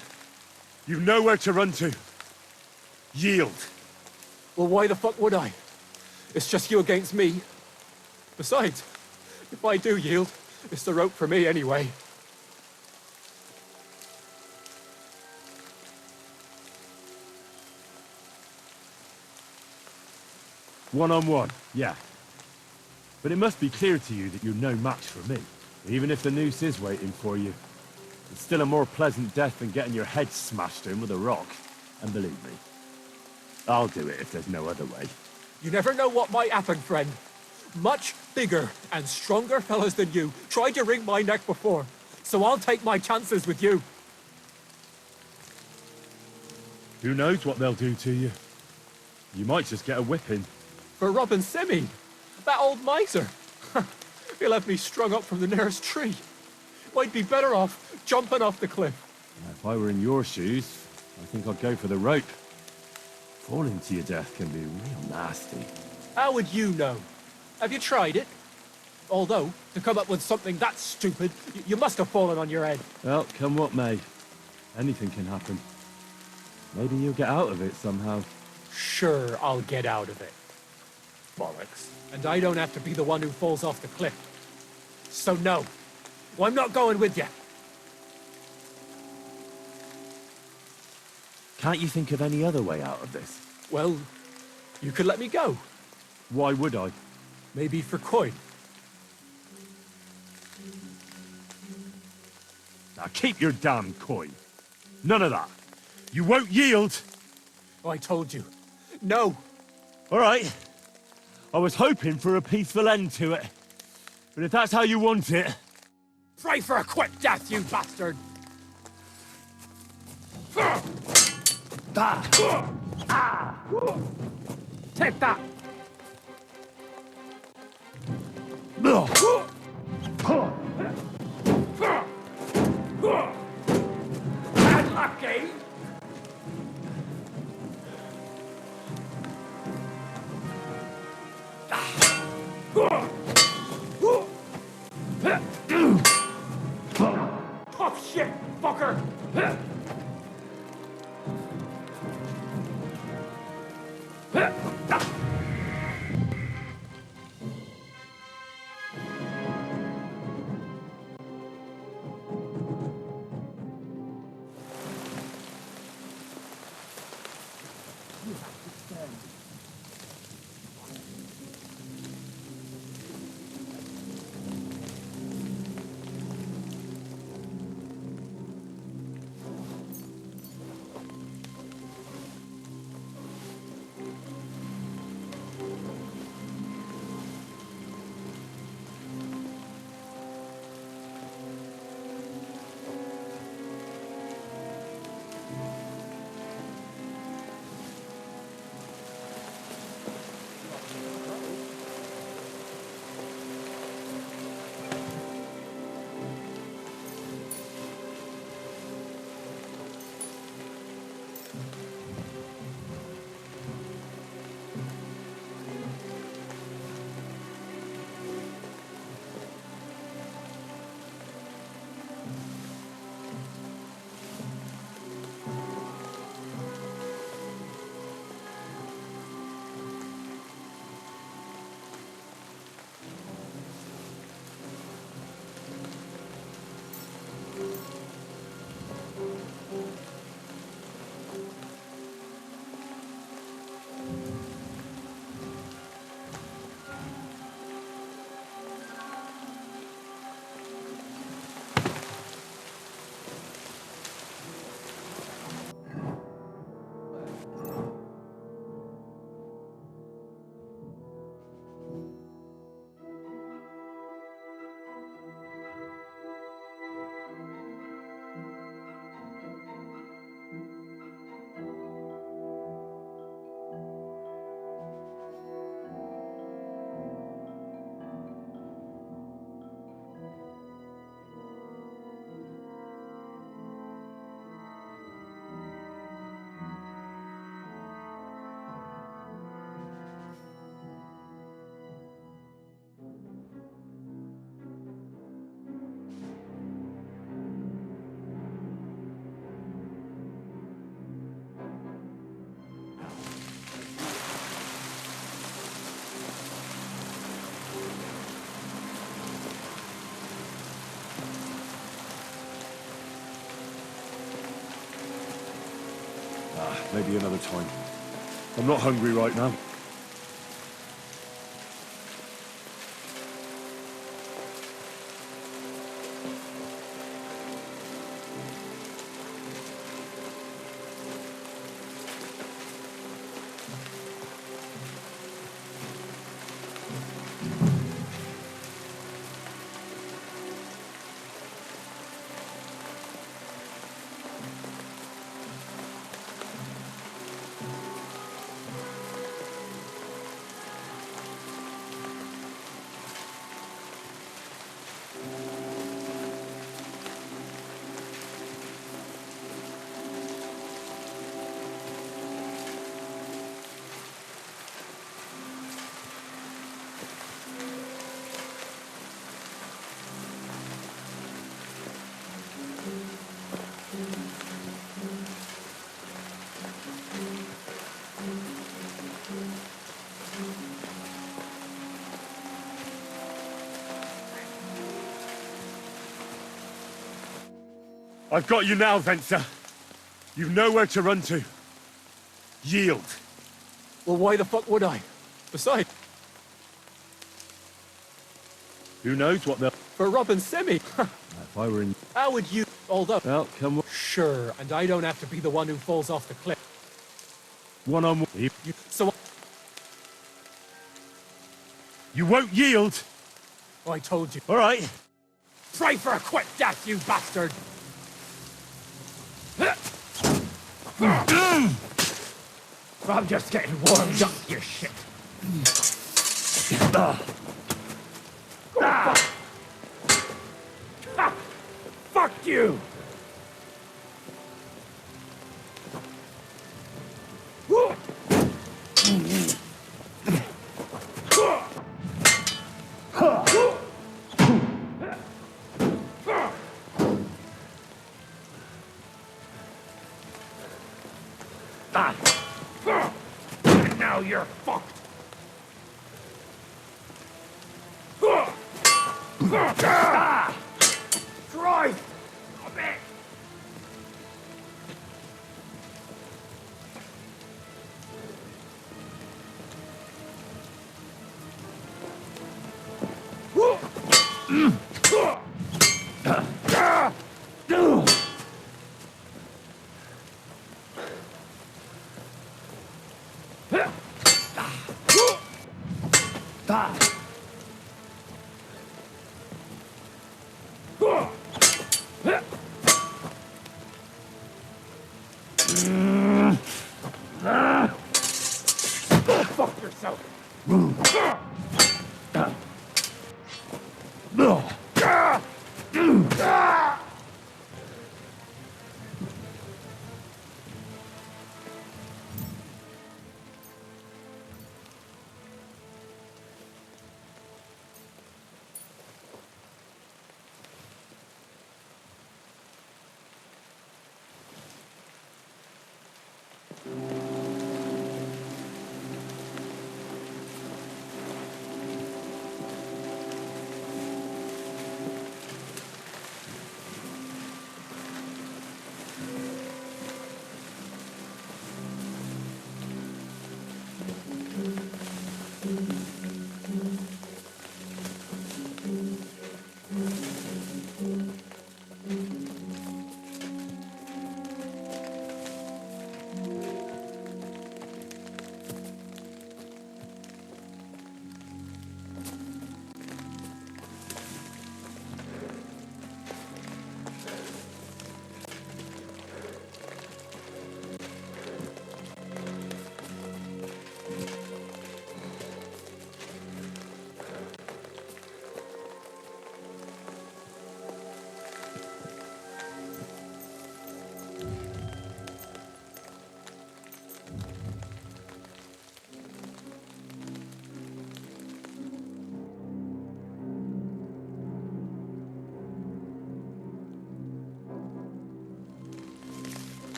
You know where to run to. Yield. Well, why the fuck would I? It's just you against me. Besides, if I do yield, it's the rope for me anyway. One-on-one, yeah. But it must be clear to you that you're no match for me. Even if the noose is waiting for you. It's still a more pleasant death than getting your head smashed in with a rock. And believe me, I'll do it if there's no other way. You never know what might happen, friend. Much bigger and stronger fellas than you tried to wring my neck before, so I'll take my chances with you. Who knows what they'll do to you? You might just get a whipping. For robbing Semi, that old miser. He'll have me strung up from the nearest tree. Might be better off jumping off the cliff. If I were in your shoes, I think I'd go for the rope. Falling to your death can be real nasty. How would you know? Have you tried it? Although, to come up with something that stupid, you must have fallen on your head. Well, come what may. Anything can happen. Maybe you'll get out of it somehow. Sure, I'll get out of it. Bollocks. And I don't have to be the one who falls off the cliff. So no, I'm not going with you. Can't you think of any other way out of this? Well, you could let me go. Why would I? Maybe for coin. Now keep your damn coin. None of that. You won't yield. Oh, I told you. No. All right. I was hoping for a peaceful end to it. But if that's how you want it... Pray for a quick death, you bastard! Take that! Bad luck, eh? Tough shit, fucker! Maybe another time. I'm not hungry right now. I've got you now, Venser. You've nowhere to run to. Yield. Well, why the fuck would I? Besides... Who knows what they'll... For robbing Semi. If I were in... How would you... Although... Well, come on. Sure, and I don't have to be the one who falls off the cliff. One-on-one. So... You won't yield! I told you. All right. Pray for a quick death, you bastard! I'm just getting warmed up, you shit. Fuck you! Now you're fucked. Christ! Come back. Fuck yourself.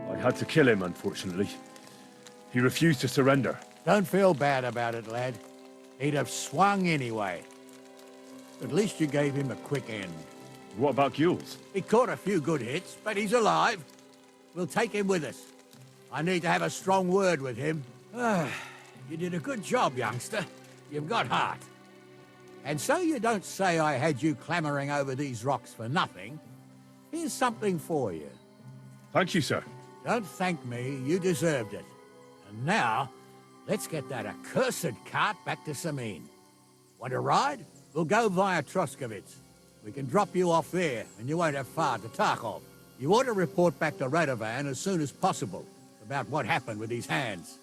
I had to kill him, unfortunately. He refused to surrender. Don't feel bad about it, lad. He'd have swung anyway. At least you gave him a quick end. What about Gules? He caught a few good hits, but he's alive. We'll take him with us. I need to have a strong word with him. You did a good job, youngster. You've got heart. And so you don't say I had you clamoring over these rocks for nothing. Here's something for you. Thank you, sir. Don't thank me, you deserved it. And now, let's get that accursed cart back to Samin. Want to ride? We'll go via Troskovitz. We can drop you off there, and you won't have far to Tarkov. You ought to report back to Radovan as soon as possible about what happened with these hands.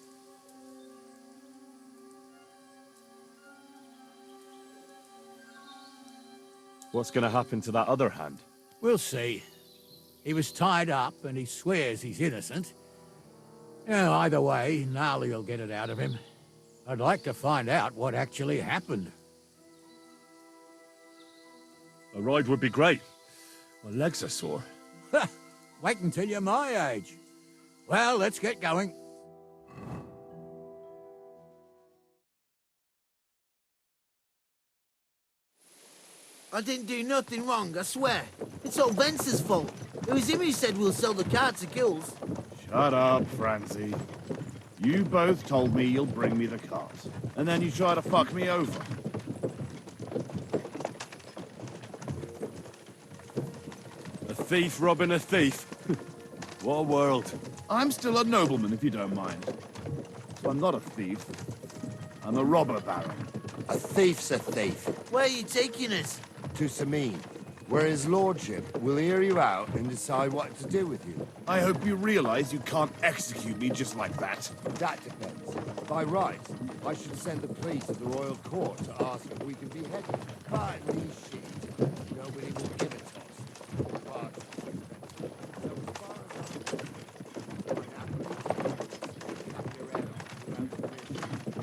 What's going to happen to that other hand? We'll see. He was tied up, and he swears he's innocent. Either way, Gnarly will get it out of him. I'd like to find out what actually happened. A ride would be great. My legs are sore. Wait until you're my age. Well, let's get going. I didn't do nothing wrong, I swear. It's all Vence's fault. It was him who said we'll sell the car to Gills. Shut up, Francie. You both told me you'll bring me the cart, and then you try to fuck me over. A thief robbing a thief. What a world. I'm still a nobleman, if you don't mind. So I'm not a thief. I'm a robber baron. A thief's a thief. Where are you taking us? To Samin, where his lordship will hear you out and decide what to do with you. I hope you realize you can't execute me just like that. That depends. By rights, I should send a plea to the royal court to ask if we can behead you. But these sheets, nobody will give it to us. But, so as far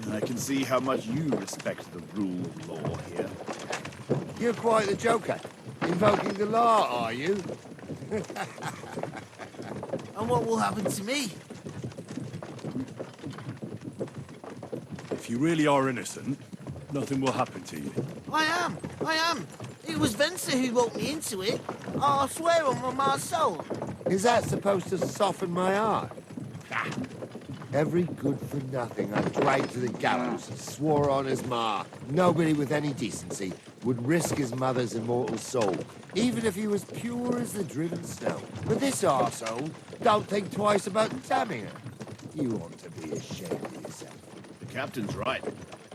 as I can see how much you respect the rule of law here. You're quite the joker. Invoking the law, are you? And what will happen to me? If you really are innocent, nothing will happen to you. I am. It was Vencer who woke me into it. I swear on my soul. Is that supposed to soften my heart? Every good-for-nothing I dragged to the gallows swore on his ma. Nobody with any decency would risk his mother's immortal soul, even if he was pure as the driven snow. But this arsehole don't think twice about damning her. You ought to be ashamed of yourself. The captain's right.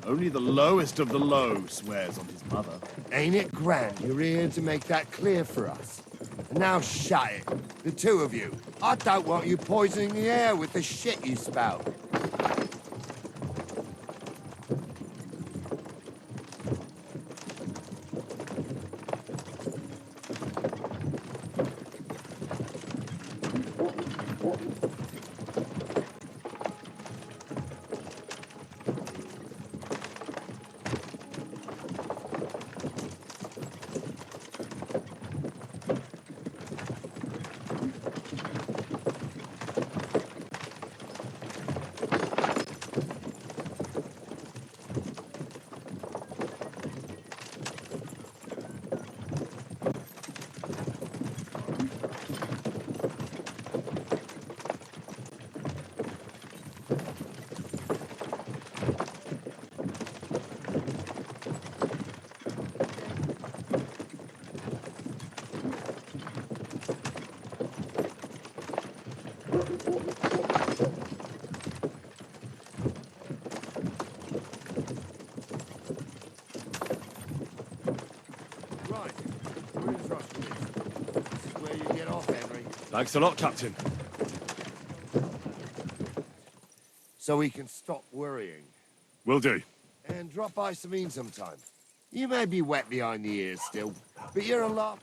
Only the lowest of the low swears on his mother. Ain't it grand you're here to make that clear for us? And now shut it, the two of you. I don't want you poisoning the air with the shit you spout. Thanks a lot, Captain. So we can stop worrying. Will do. And drop by Samin sometime. You may be wet behind the ears still, but you're a lot.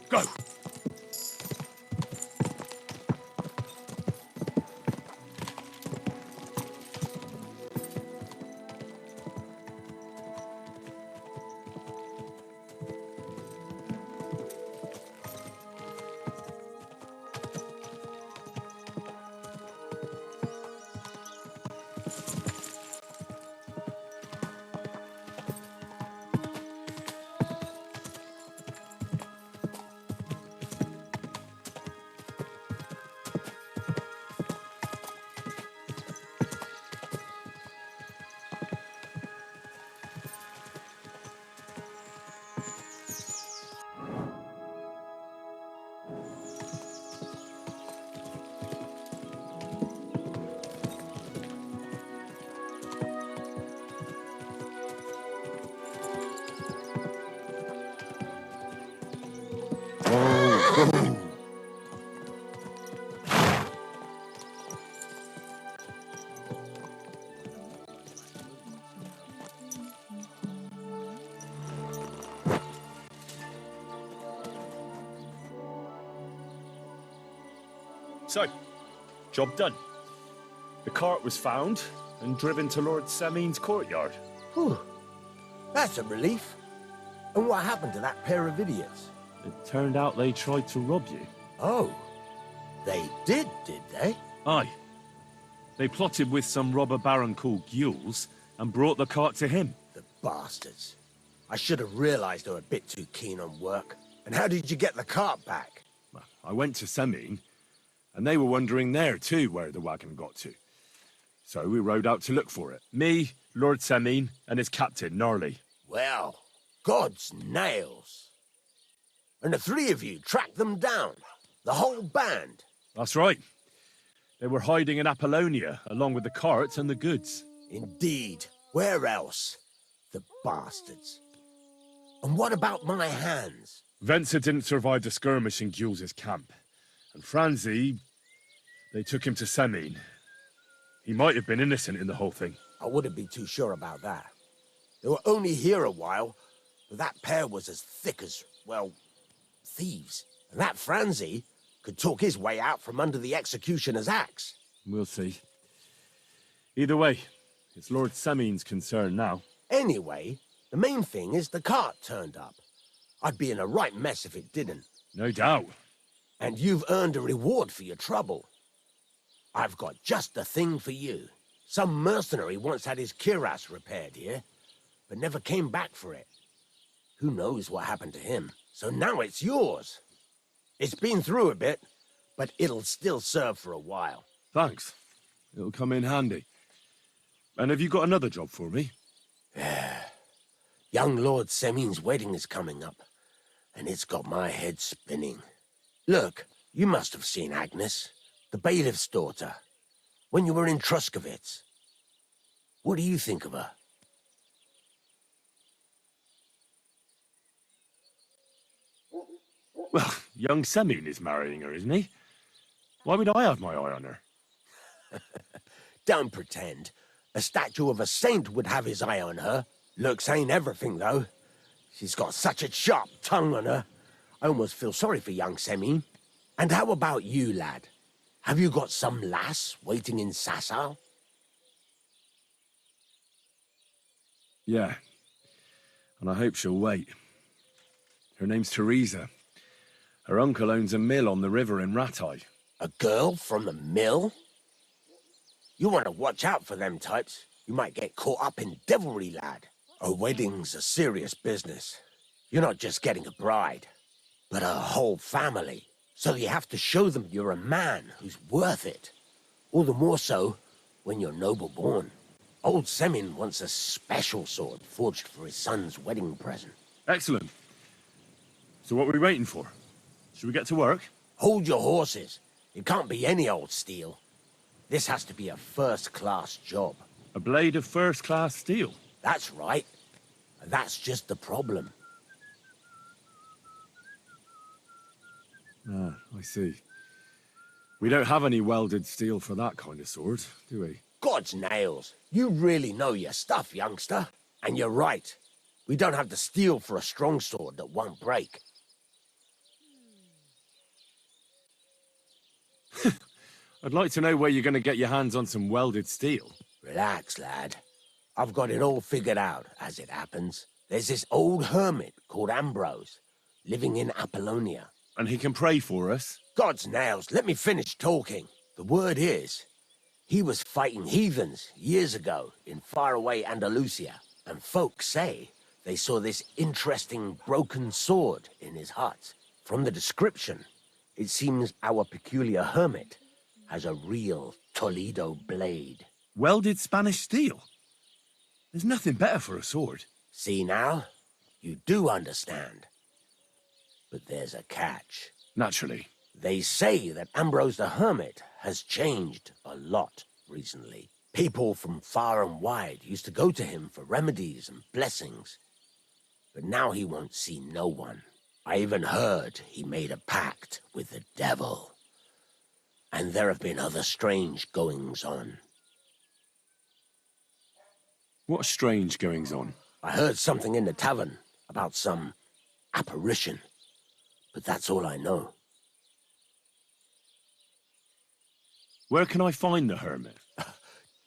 Go! So, job done. The cart was found and driven to Lord Semin's courtyard. Whew. That's a relief. And what happened to that pair of idiots? It turned out they tried to rob you. Oh, they did they? Aye. They plotted with some robber baron called Gules and brought the cart to him. The bastards. I should have realized they were a bit too keen on work. And how did you get the cart back? Well, I went to Semin, and they were wondering there too where the wagon got to. So we rode out to look for it. Me, Lord Semin, and his captain, Gnarly. Well, God's nails. And the three of you tracked them down. The whole band. That's right. They were hiding in Apollonia, along with the carts and the goods. Indeed. Where else? The bastards. And what about my hands? Venser didn't survive the skirmish in Gules' camp. And Franzi, they took him to Semin. He might have been innocent in the whole thing. I wouldn't be too sure about that. They were only here a while, but that pair was as thick as, well, thieves. And that Franzi could talk his way out from under the executioner's axe. We'll see. Either way, it's Lord Semin's concern now. Anyway, the main thing is the cart turned up. I'd be in a right mess if it didn't. No doubt. And you've earned a reward for your trouble. I've got just the thing for you. Some mercenary once had his cuirass repaired here, but never came back for it. Who knows what happened to him? So now it's yours. It's been through a bit, but it'll still serve for a while. Thanks. It'll come in handy. And have you got another job for me? Young Lord Semin's wedding is coming up, and it's got my head spinning. Look, you must have seen Agnes, the bailiff's daughter, when you were in Truscovitz. What do you think of her? Well, young Semin is marrying her, isn't he? Why would I have my eye on her? Don't pretend. A statue of a saint would have his eye on her. Looks ain't everything, though. She's got such a sharp tongue on her. I almost feel sorry for young Semin. And how about you, lad? Have you got some lass waiting in Sasau? Yeah. And I hope she'll wait. Her name's Teresa. Her uncle owns a mill on the river in Ratai. A girl from the mill? You want to watch out for them types. You might get caught up in devilry, lad. A wedding's a serious business. You're not just getting a bride, but a whole family. So you have to show them you're a man who's worth it. All the more so when you're noble-born. Old Semin wants a special sword forged for his son's wedding present. Excellent. So what are we waiting for? Should we get to work? Hold your horses. It can't be any old steel. This has to be a first-class job. A blade of first-class steel? That's right. And that's just the problem. Ah, I see. We don't have any welded steel for that kind of sword, do we? God's nails. You really know your stuff, youngster. And you're right. We don't have the steel for a strong sword that won't break. I'd like to know where you're going to get your hands on some welded steel. Relax, lad. I've got it all figured out, as it happens. There's this old hermit called Ambrose, living in Apollonia. And he can pray for us? God's nails, let me finish talking. The word is, he was fighting heathens years ago in faraway Andalusia, and folks say they saw this interesting broken sword in his hut. From the description, it seems our peculiar hermit has a real Toledo blade. Welded Spanish steel? There's nothing better for a sword. See now? You do understand. But there's a catch. Naturally. They say that Ambrose the Hermit has changed a lot recently. People from far and wide used to go to him for remedies and blessings. But now he won't see no one. I even heard he made a pact with the devil. And there have been other strange goings-on. What strange goings-on? I heard something in the tavern about some apparition. But that's all I know. Where can I find the hermit?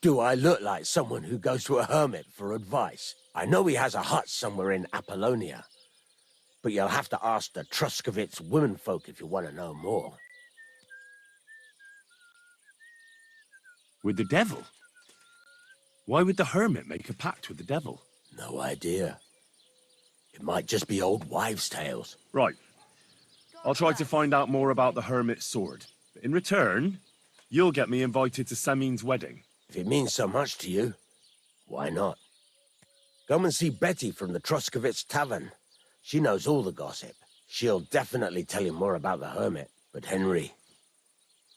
Do I look like someone who goes to a hermit for advice? I know he has a hut somewhere in Apollonia. But you'll have to ask the Truscovitz womenfolk if you want to know more. With the devil? Why would the hermit make a pact with the devil? No idea. It might just be old wives' tales. Right. I'll try to find out more about the hermit's sword. But in return, you'll get me invited to Semin's wedding. If it means so much to you, why not? Come and see Betty from the Truscovitz Tavern. She knows all the gossip. She'll definitely tell you more about the hermit. But Henry,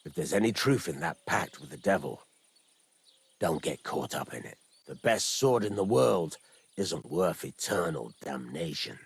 if there's any truth in that pact with the devil, don't get caught up in it. The best sword in the world isn't worth eternal damnation.